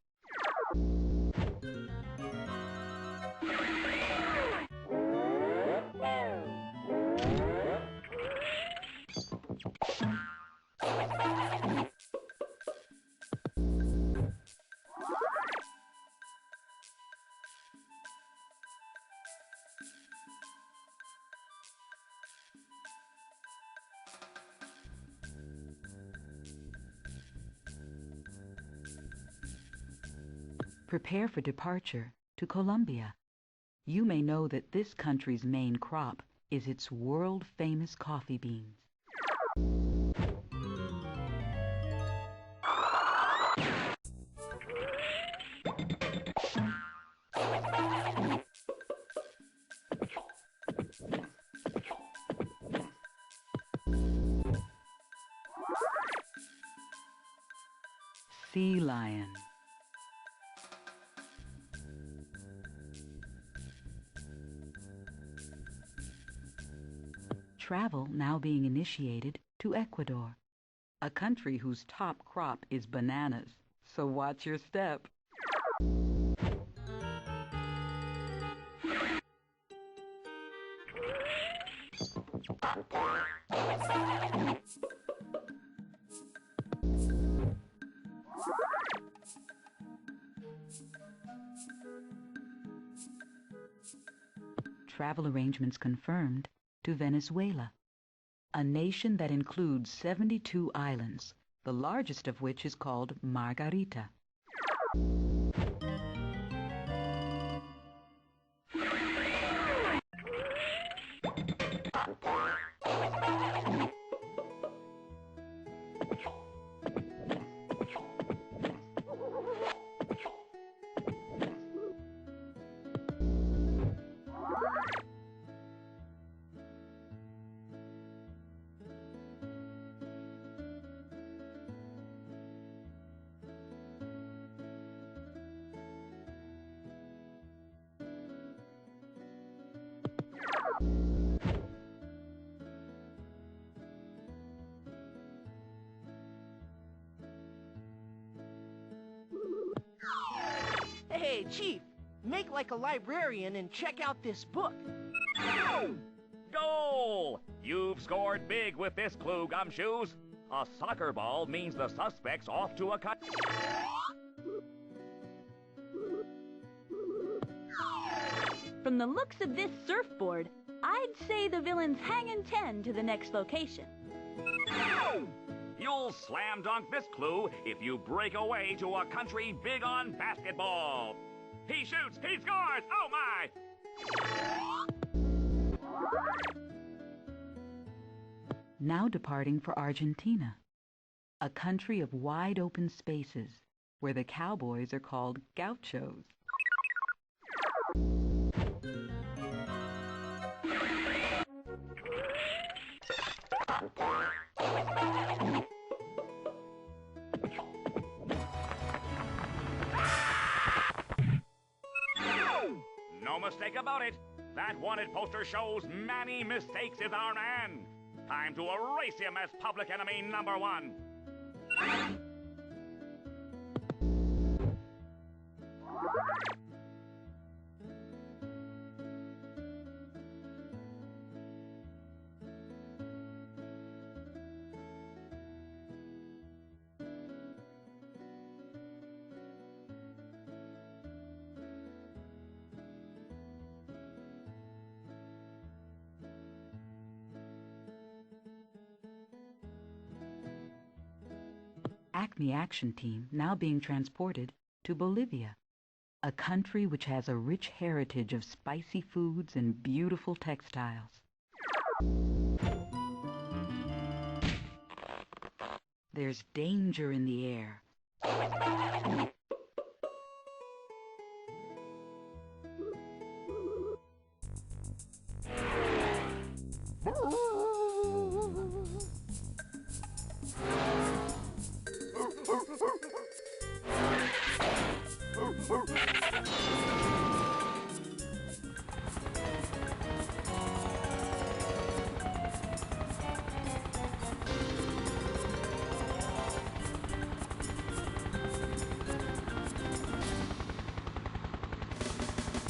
Prepare for departure to Colombia. You may know that this country's main crop is its world-famous coffee beans. Sea lion. Travel now being initiated to Ecuador, a country whose top crop is bananas, so watch your step. Travel arrangements confirmed to Venezuela, a nation that includes 72 islands, the largest of which is called Margarita. Hey, Chief, make like a librarian and check out this book. Goal! You've scored big with this clue, Gumshoes. A soccer ball means the suspect's off to a cut. From the looks of this surfboard, I'd say the villain's hanging 10 to the next location. You'll slam dunk this clue if you break away to a country big on basketball. He shoots, he scores, oh my! Now departing for Argentina, a country of wide open spaces where the cowboys are called gauchos. No mistake about it. That wanted poster shows Manny Mistakes is our man. Time to erase him as public enemy number 1. Acme Action Team now being transported to Bolivia, a country which has a rich heritage of spicy foods and beautiful textiles. There's danger in the air.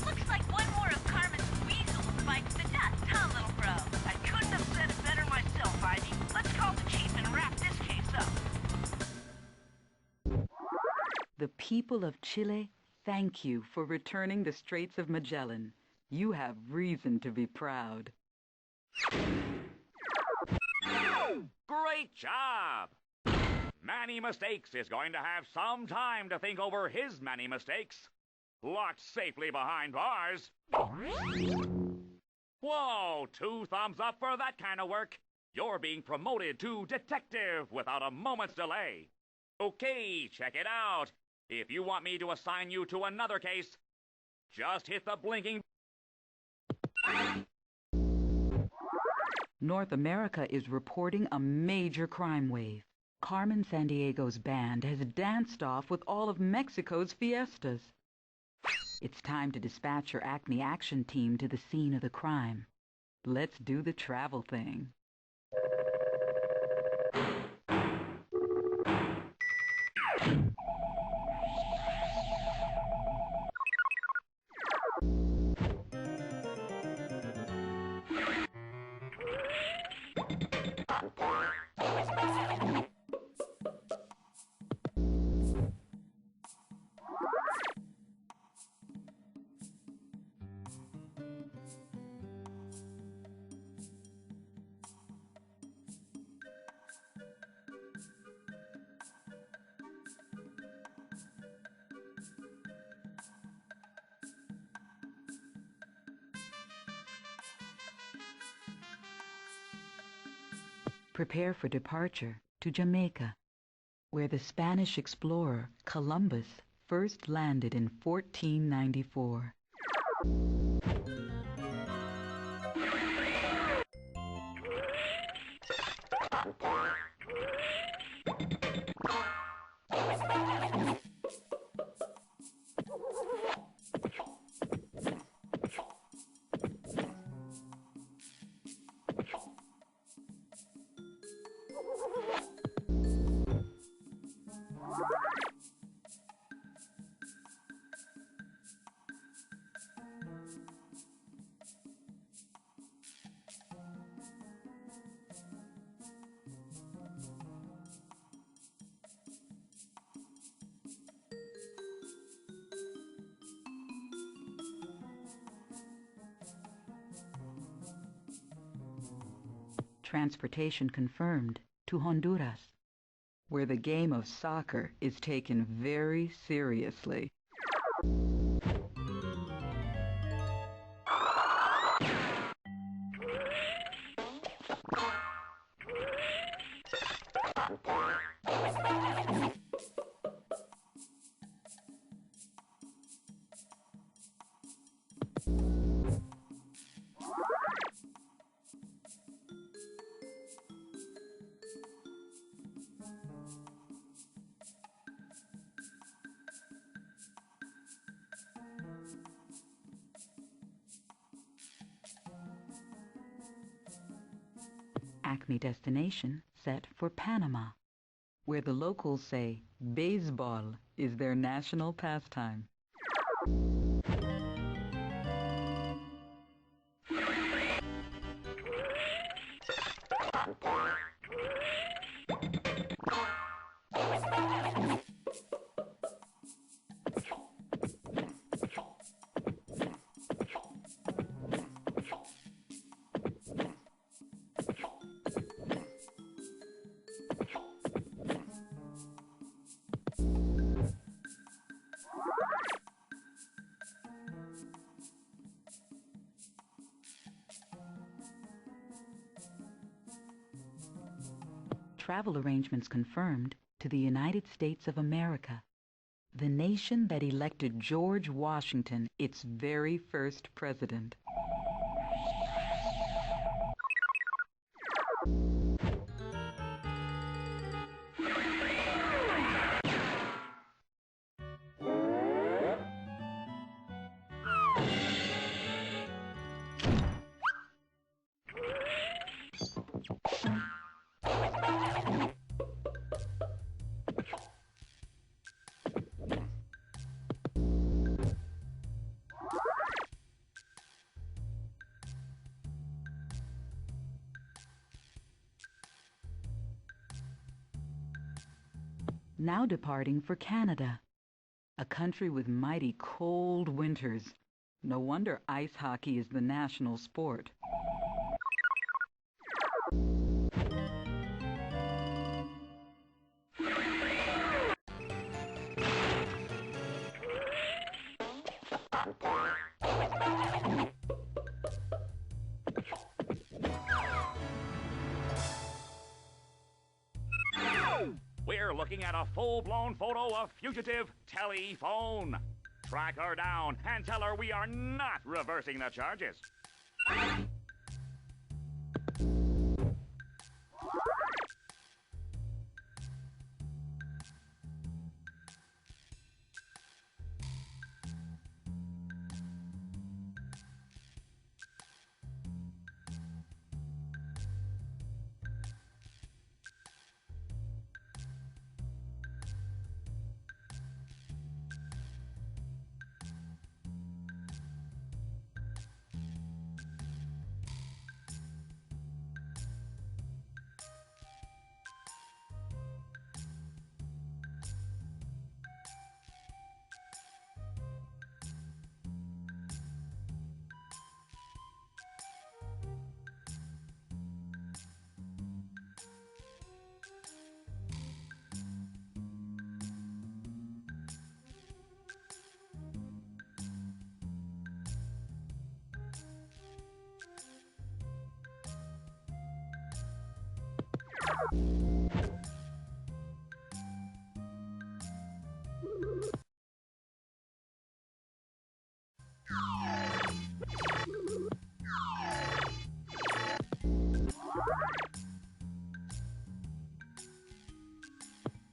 Looks like one more of Carmen's weasels bites the dust, huh, little bro? I couldn't have said it better myself, Ivy. Let's call the chief and wrap this case up. The people of Chile thank you for returning the Straits of Magellan. You have reason to be proud. Great job! Manny Mistakes is going to have some time to think over his many mistakes. Locked safely behind bars. Whoa, 2 thumbs up for that kind of work. You're being promoted to detective without a moment's delay. Okay, check it out. If you want me to assign you to another case, just hit the blinking... North America is reporting a major crime wave. Carmen Sandiego's band has danced off with all of Mexico's fiestas. It's time to dispatch your Acme action team to the scene of the crime. Let's do the travel thing. Prepare for departure to Jamaica, where the Spanish explorer Columbus first landed in 1494. Transportation confirmed to Honduras, where the game of soccer is taken very seriously. Acme destination set for Panama, where the locals say baseball is their national pastime. Travel arrangements confirmed to the United States of America, the nation that elected George Washington its very first president. Now departing for Canada, a country with mighty cold winters. No wonder ice hockey is the national sport. We're looking at a full-blown photo of fugitive Telephone. Track her down and tell her we are not reversing the charges.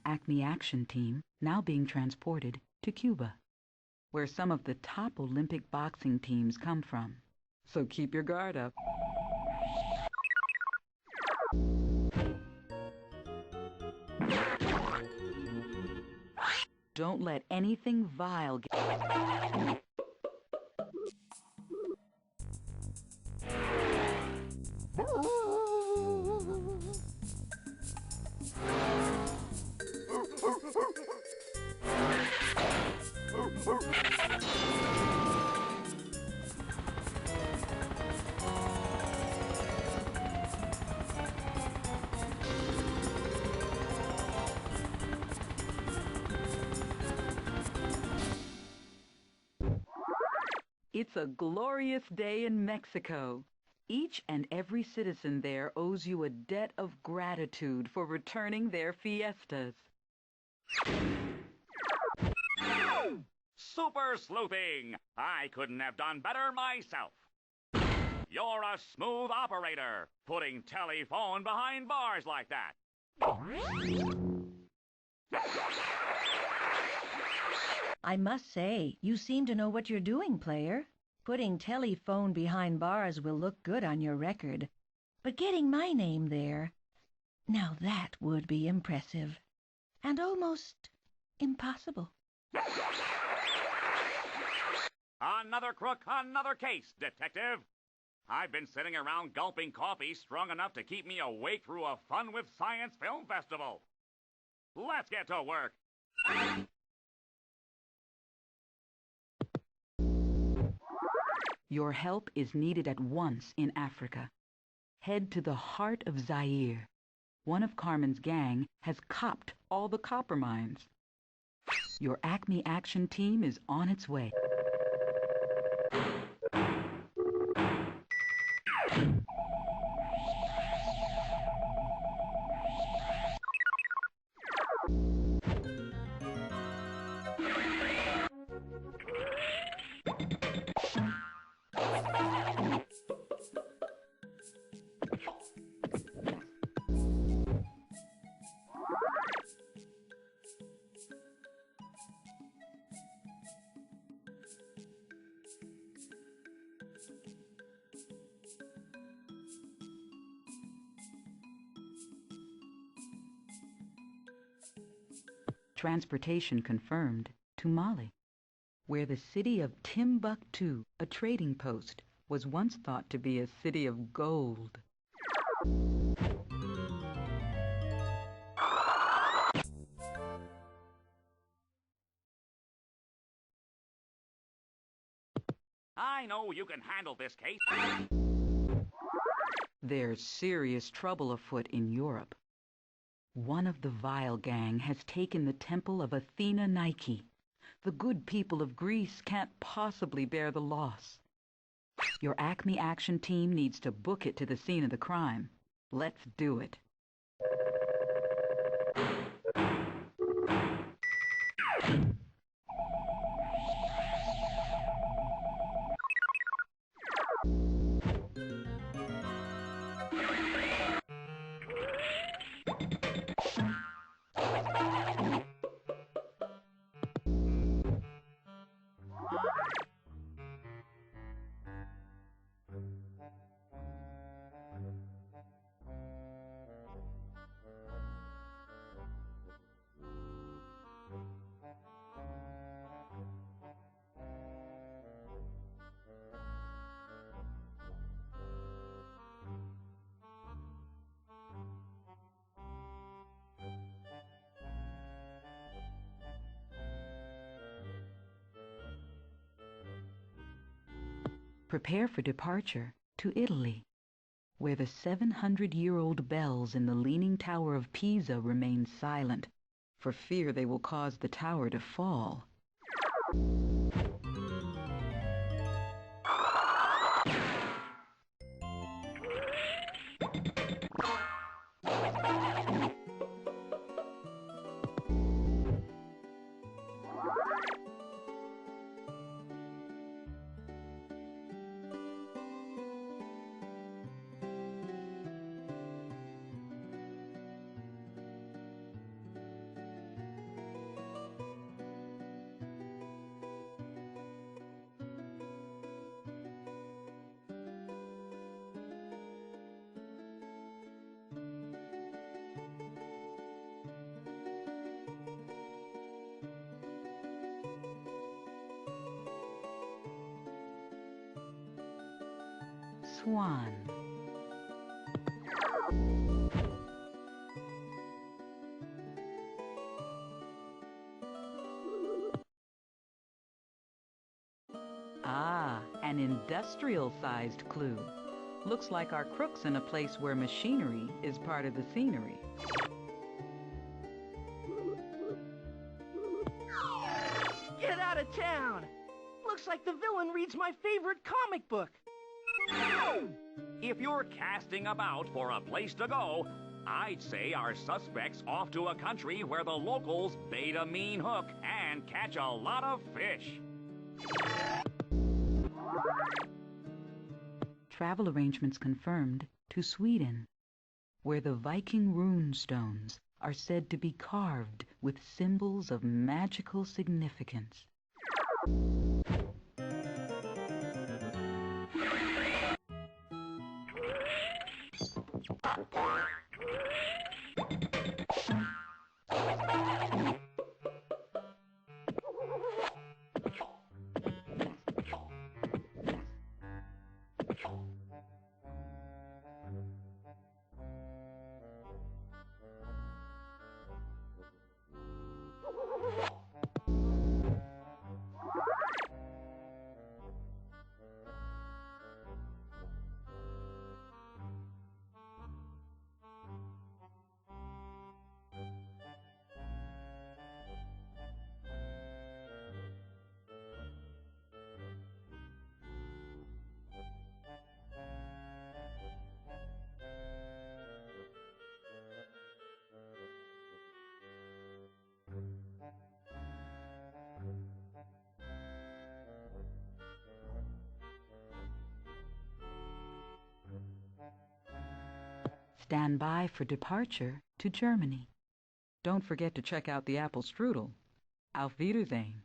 Acme Action Team now being transported to Cuba, where some of the top Olympic boxing teams come from. So keep your guard up. Don't let anything vile get... It's a glorious day in Mexico. Each and every citizen there owes you a debt of gratitude for returning their fiestas. Super sleuthing! I couldn't have done better myself. You're a smooth operator, putting Telephone behind bars like that. I must say, you seem to know what you're doing, player. Putting Telephone behind bars will look good on your record. But getting my name there, now that would be impressive. And almost impossible. Another crook, another case, detective. I've been sitting around gulping coffee strong enough to keep me awake through a Fun with Science film festival. Let's get to work. Your help is needed at once in Africa. Head to the heart of Zaire. One of Carmen's gang has copped all the copper mines. Your Acme Action Team is on its way. Transportation confirmed to Mali, where the city of Timbuktu, a trading post, was once thought to be a city of gold. I know you can handle this case. There's serious trouble afoot in Europe. One of the vile gang has taken the temple of Athena Nike. The good people of Greece can't possibly bear the loss. Your Acme Action Team needs to book it to the scene of the crime. Let's do it. Prepare for departure to Italy, where the 700-year-old bells in the Leaning Tower of Pisa remain silent, for fear they will cause the tower to fall. Swan. Ah, an industrial-sized clue. Looks like our crook's in a place where machinery is part of the scenery. Get out of town! Looks like the villain reads my favorite comic book. If you're casting about for a place to go, I'd say our suspect's off to a country where the locals bait a mean hook and catch a lot of fish. Travel arrangements confirmed to Sweden, where the Viking rune stones are said to be carved with symbols of magical significance. Stand by for departure to Germany. Don't forget to check out the apple strudel. Auf Wiedersehen.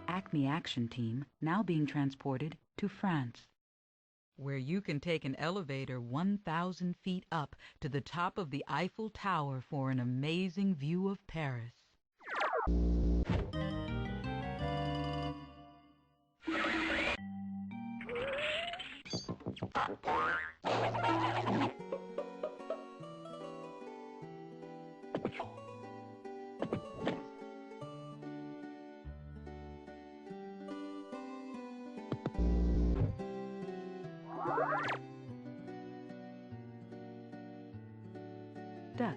Acme Action Team now being transported to France, where you can take an elevator 1,000 feet up to the top of the Eiffel Tower for an amazing view of Paris. Duck.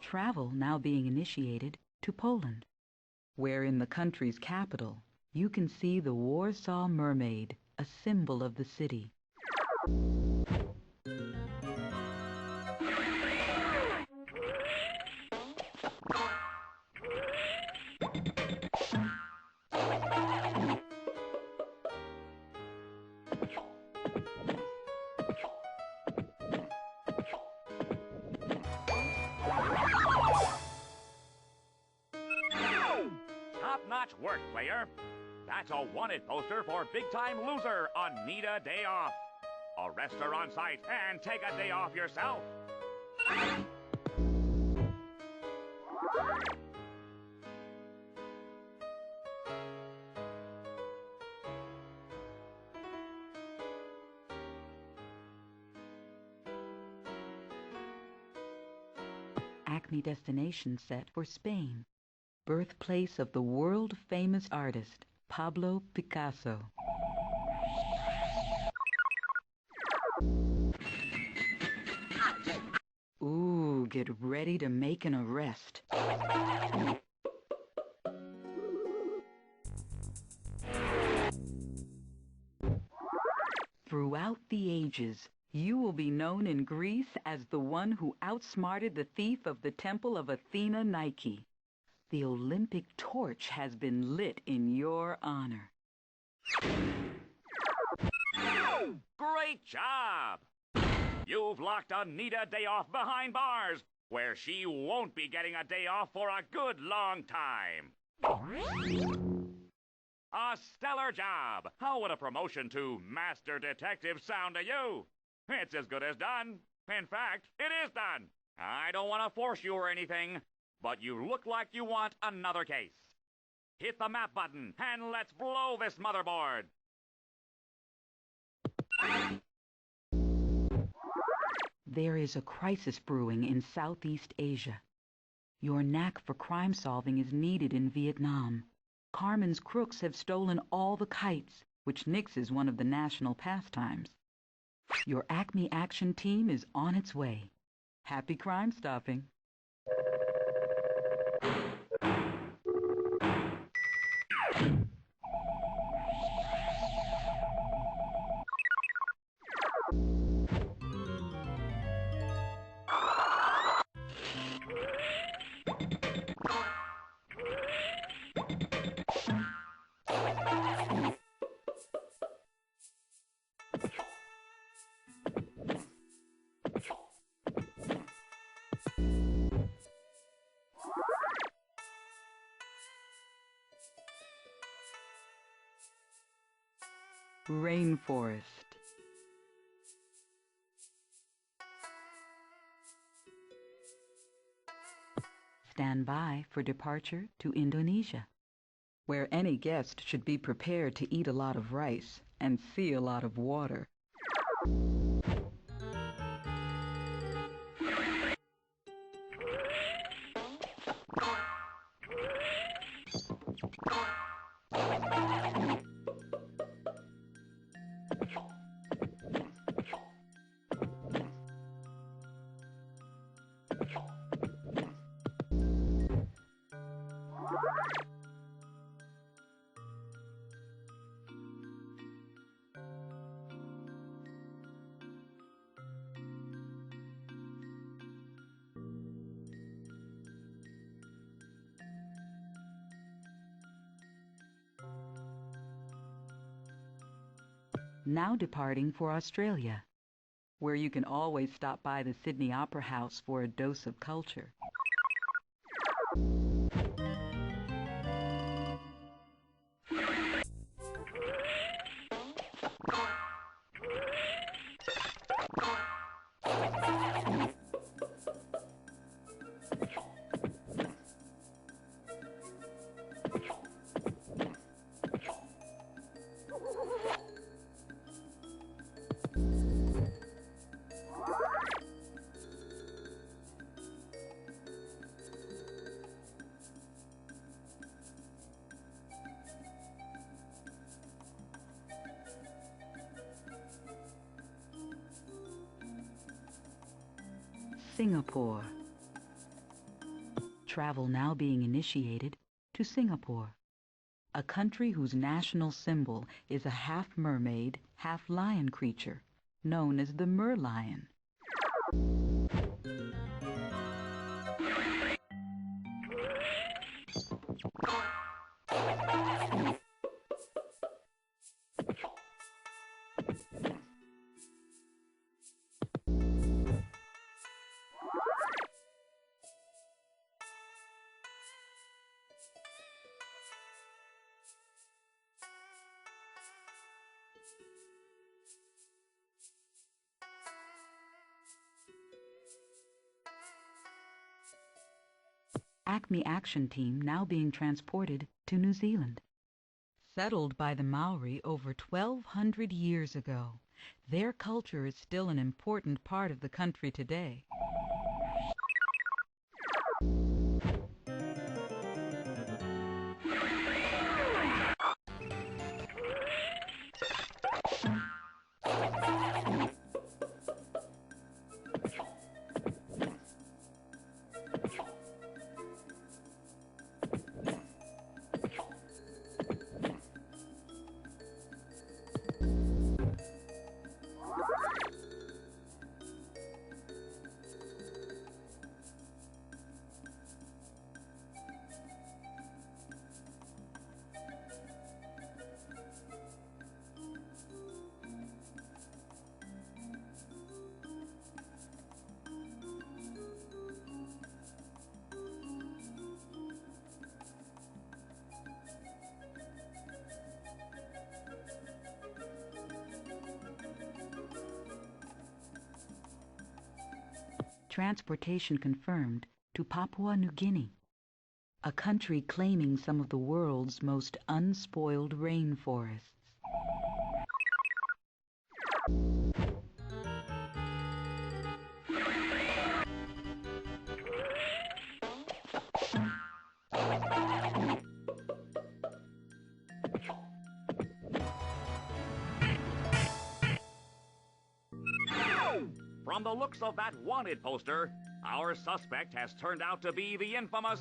travel now being initiated to Poland, where in the country's capital you can see the Warsaw Mermaid, a symbol of the city. Top-notch work, player. That's a wanted poster for big-time loser on Need a Day Off. Arrest her on site and take a day off yourself. Acme destination set for Spain, birthplace of the world-famous artist Pablo Picasso. Ooh, get ready to make an arrest. Throughout the ages, you will be known in Greece as the one who outsmarted the thief of the temple of Athena Nike. The Olympic torch has been lit in your honor. Great job! You've locked Anita Day Off behind bars, where she won't be getting a day off for a good long time. A stellar job! How would a promotion to Master Detective sound to you? It's as good as done. In fact, it is done. I don't want to force you or anything, but you look like you want another case. Hit the map button and let's blow this motherboard. There is a crisis brewing in Southeast Asia. Your knack for crime solving is needed in Vietnam. Carmen's crooks have stolen all the kites, which nixes one of the national pastimes. Your Acme action team is on its way. Happy crime stopping. Rainforest. Stand by for departure to Indonesia, where any guest should be prepared to eat a lot of rice and see a lot of water. Now departing for Australia, where you can always stop by the Sydney Opera House for a dose of culture. Singapore. travel now being initiated to Singapore, a country whose national symbol is a half-mermaid, half-lion creature known as the merlion. Acme Action Team now being transported to New Zealand. Settled by the Maori over 1,200 years ago, their culture is still an important part of the country today. Transportation confirmed to Papua New Guinea, a country claiming some of the world's most unspoiled rainforests. From the looks of that wanted poster, our suspect has turned out to be the infamous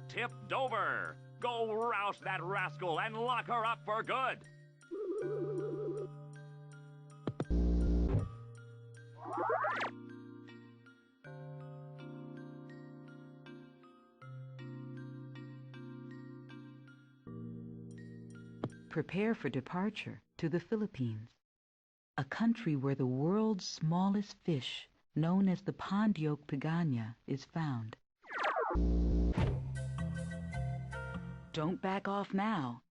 Tip Dover. Go roust that rascal and lock her up for good. Prepare for departure to the Philippines, a country where the world's smallest fish, known as the pond yoke piranha, is found. Don't back off now.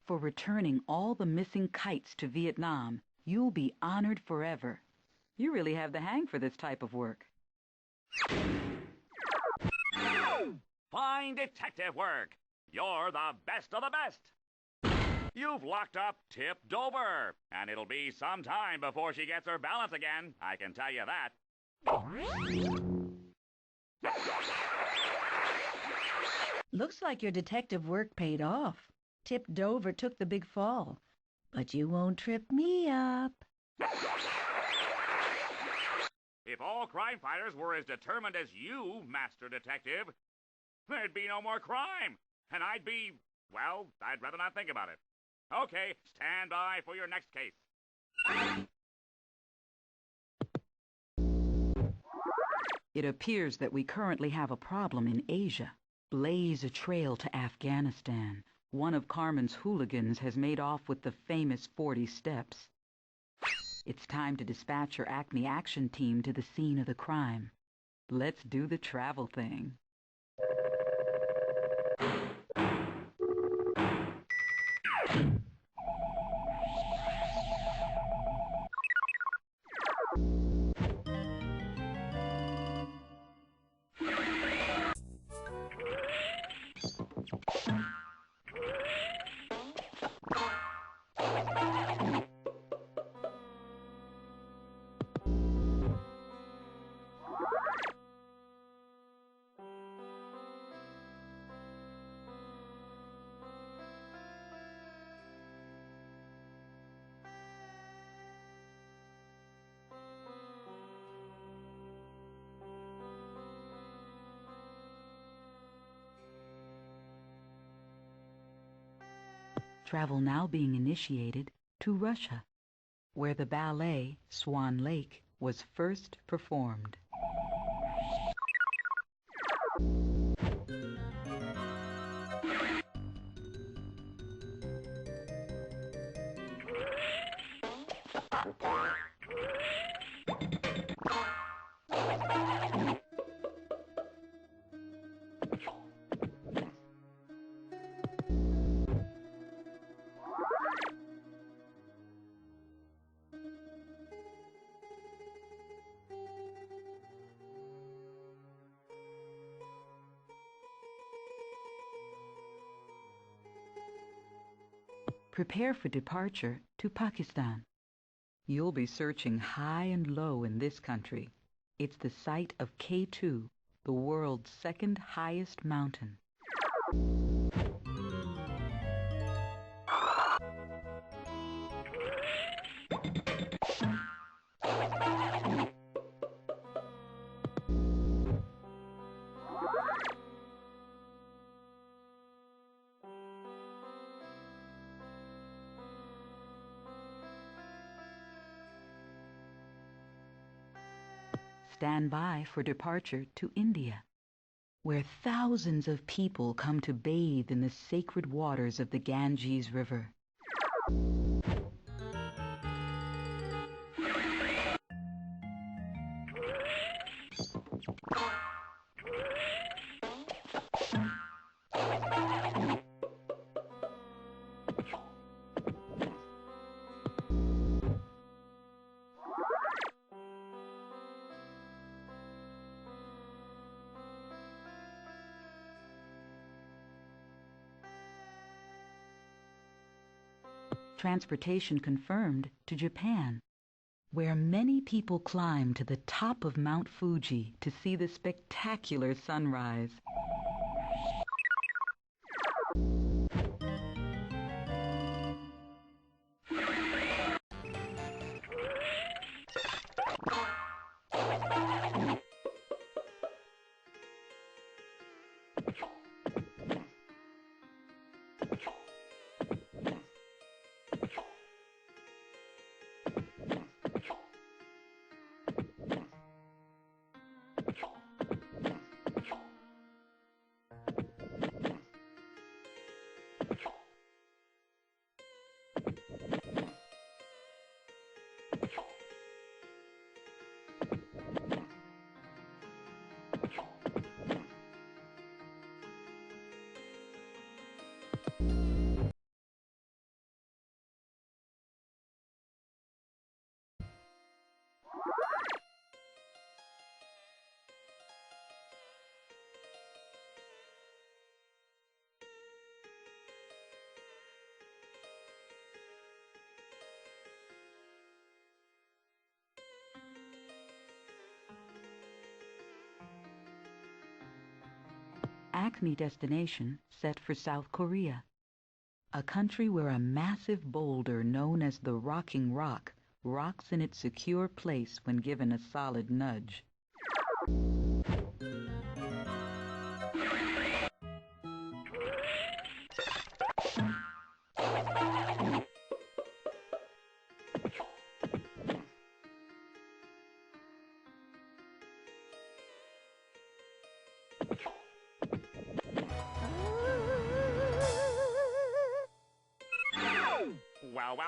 For returning all the missing kites to Vietnam, you'll be honored forever. You really have the hang for this type of work. Fine detective work. You're the best of the best. You've locked up Tip Dover, and it'll be some time before she gets her balance again, I can tell you that. Looks like your detective work paid off. Tip Dover took the big fall. But you won't trip me up. If all crime fighters were as determined as you, Master Detective, there'd be no more crime. And I'd be, well, I'd rather not think about it. Okay, stand by for your next case. It appears that we currently have a problem in Asia. Blaze a trail to Afghanistan. One of Carmen's hooligans has made off with the famous 40 steps. It's time to dispatch your Acme Action Team to the scene of the crime. Let's do the travel thing. Travel now being initiated to Russia, where the ballet Swan Lake was first performed. Prepare for departure to Pakistan. You'll be searching high and low in this country. It's the site of K2, the world's second highest mountain. Stand by for departure to India, where thousands of people come to bathe in the sacred waters of the Ganges River. Transportation confirmed to Japan, where many people climb to the top of Mount Fuji to see the spectacular sunrise. Acme destination set for South Korea, a country where a massive boulder known as the Rocking Rock rocks in its secure place when given a solid nudge.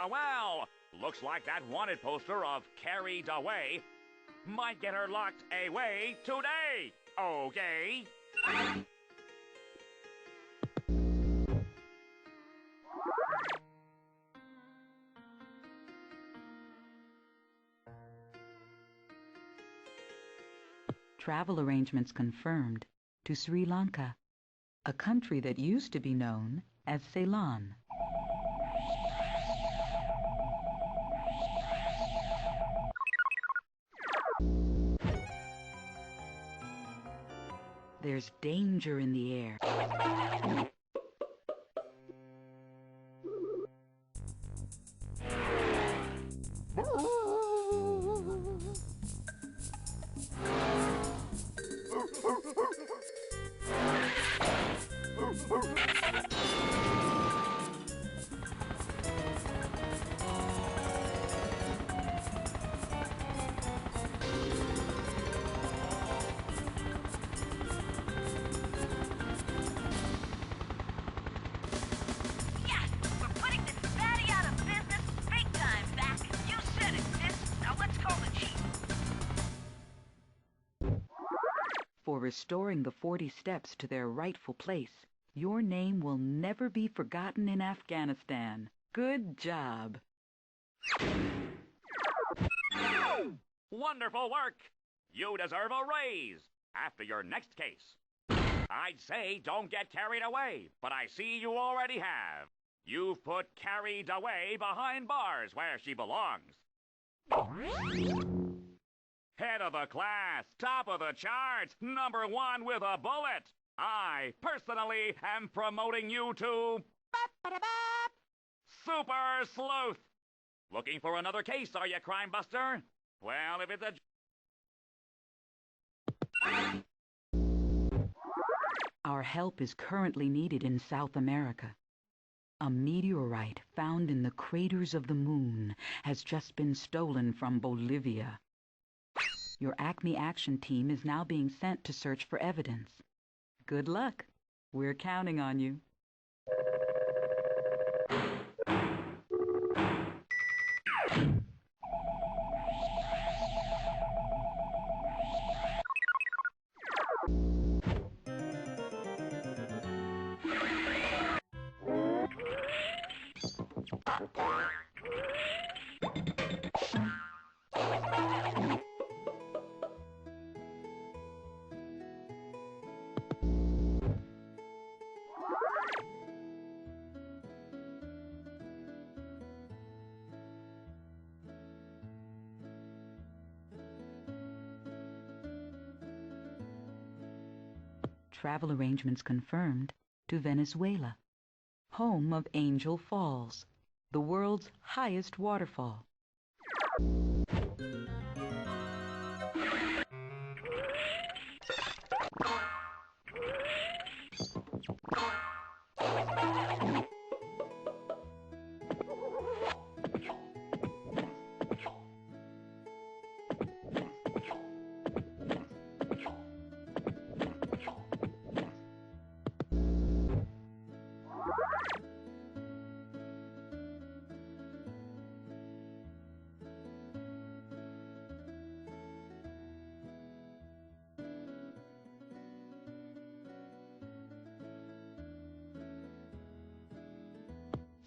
Well. Looks like that wanted poster of Carried Away might get her locked away today. Okay? Travel arrangements confirmed to Sri Lanka, a country that used to be known as Ceylon. There's danger in the air. Yes! We're putting this fatty out of business big time, Zach. You said it, sis. Now let's call the chief. For restoring the 40 steps to their rightful place, your name will never be forgotten in Afghanistan. Good job. Wonderful work! You deserve a raise after your next case. I'd say don't get carried away, but I see you already have. You've put carried away behind bars where she belongs. Head of the class, top of the charts, #1 with a bullet. I, personally, am promoting you to Super Sleuth. Looking for another case, are you, Crime Buster? Well, if it's a... Our help is currently needed in South America. A meteorite found in the craters of the moon has just been stolen from Bolivia. Your Acme Action Team is now being sent to search for evidence. Good luck. We're counting on you. Travel arrangements confirmed to Venezuela, home of Angel Falls, the world's highest waterfall.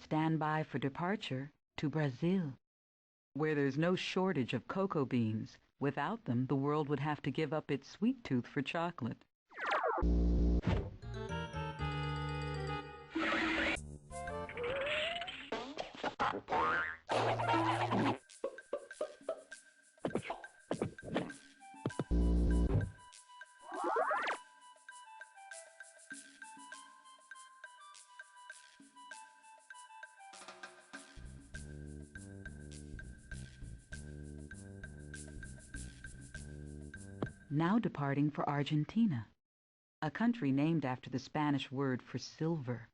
Stand by for departure to Brazil, where there's no shortage of cocoa beans. Without them, the world would have to give up its sweet tooth for chocolate. Now departing for Argentina, a country named after the Spanish word for silver.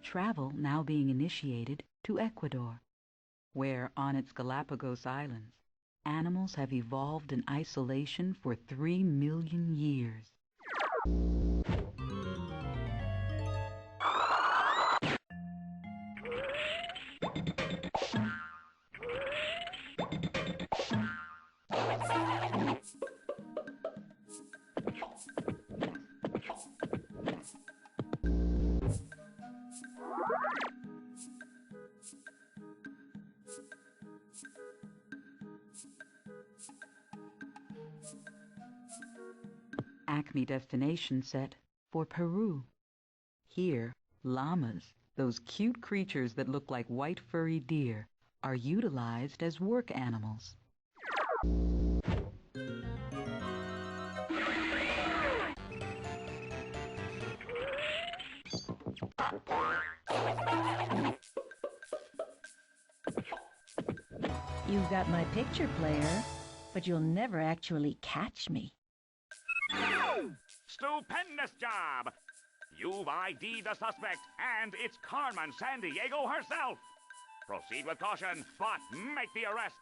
Travel now being initiated to Ecuador, where, on its Galapagos Islands, animals have evolved in isolation for 3 million years. Acme destination set for Peru. Here, llamas, those cute creatures that look like white furry deer, are utilized as work animals. You've got my picture, player, but you'll never actually catch me. Stupendous job! You've ID'd the suspect, and it's Carmen Sandiego herself. Proceed with caution, but make the arrest.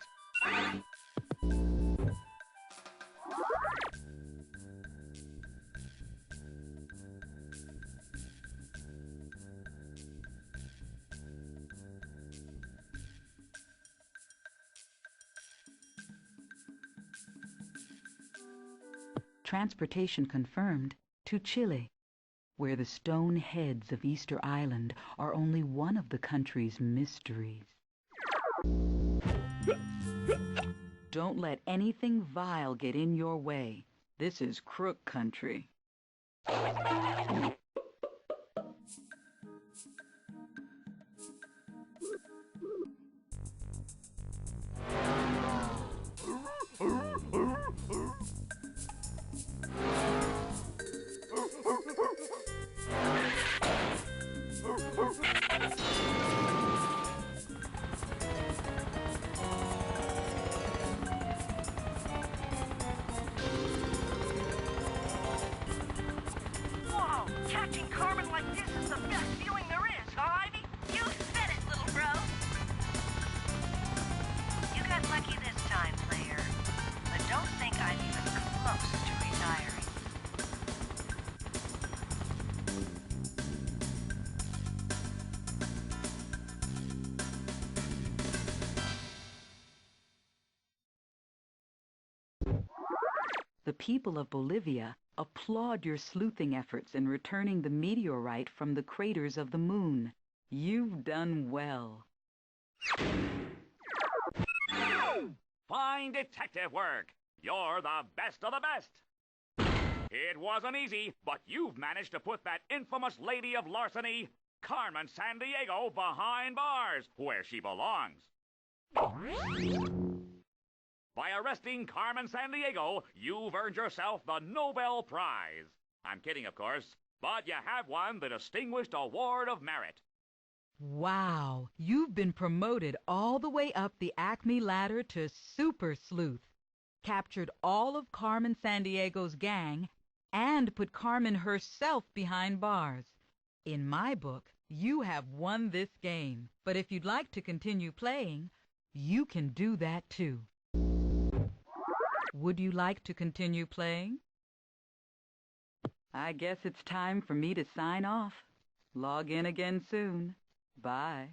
Transportation confirmed to Chile, where the stone heads of Easter Island are only one of the country's mysteries. Don't let anything vile get in your way. This is crook country. Whoa! Catching Carmen like this is the best feeling there is, huh, Ivy? You said it, little bro! You got lucky this time, player. But don't think I'm even close to retiring. The people of Bolivia applaud your sleuthing efforts in returning the meteorite from the craters of the moon. You've done well. Fine detective work. You're the best of the best. It wasn't easy, but you've managed to put that infamous lady of larceny, Carmen Sandiego, behind bars, where she belongs. By arresting Carmen Sandiego, you've earned yourself the Nobel Prize. I'm kidding, of course, but you have won the Distinguished Award of Merit. Wow, you've been promoted all the way up the Acme ladder to Super Sleuth. Captured all of Carmen Sandiego's gang and put Carmen herself behind bars. In my book, you have won this game, but if you'd like to continue playing, you can do that too. Would you like to continue playing? I guess it's time for me to sign off. Log in again soon. Bye.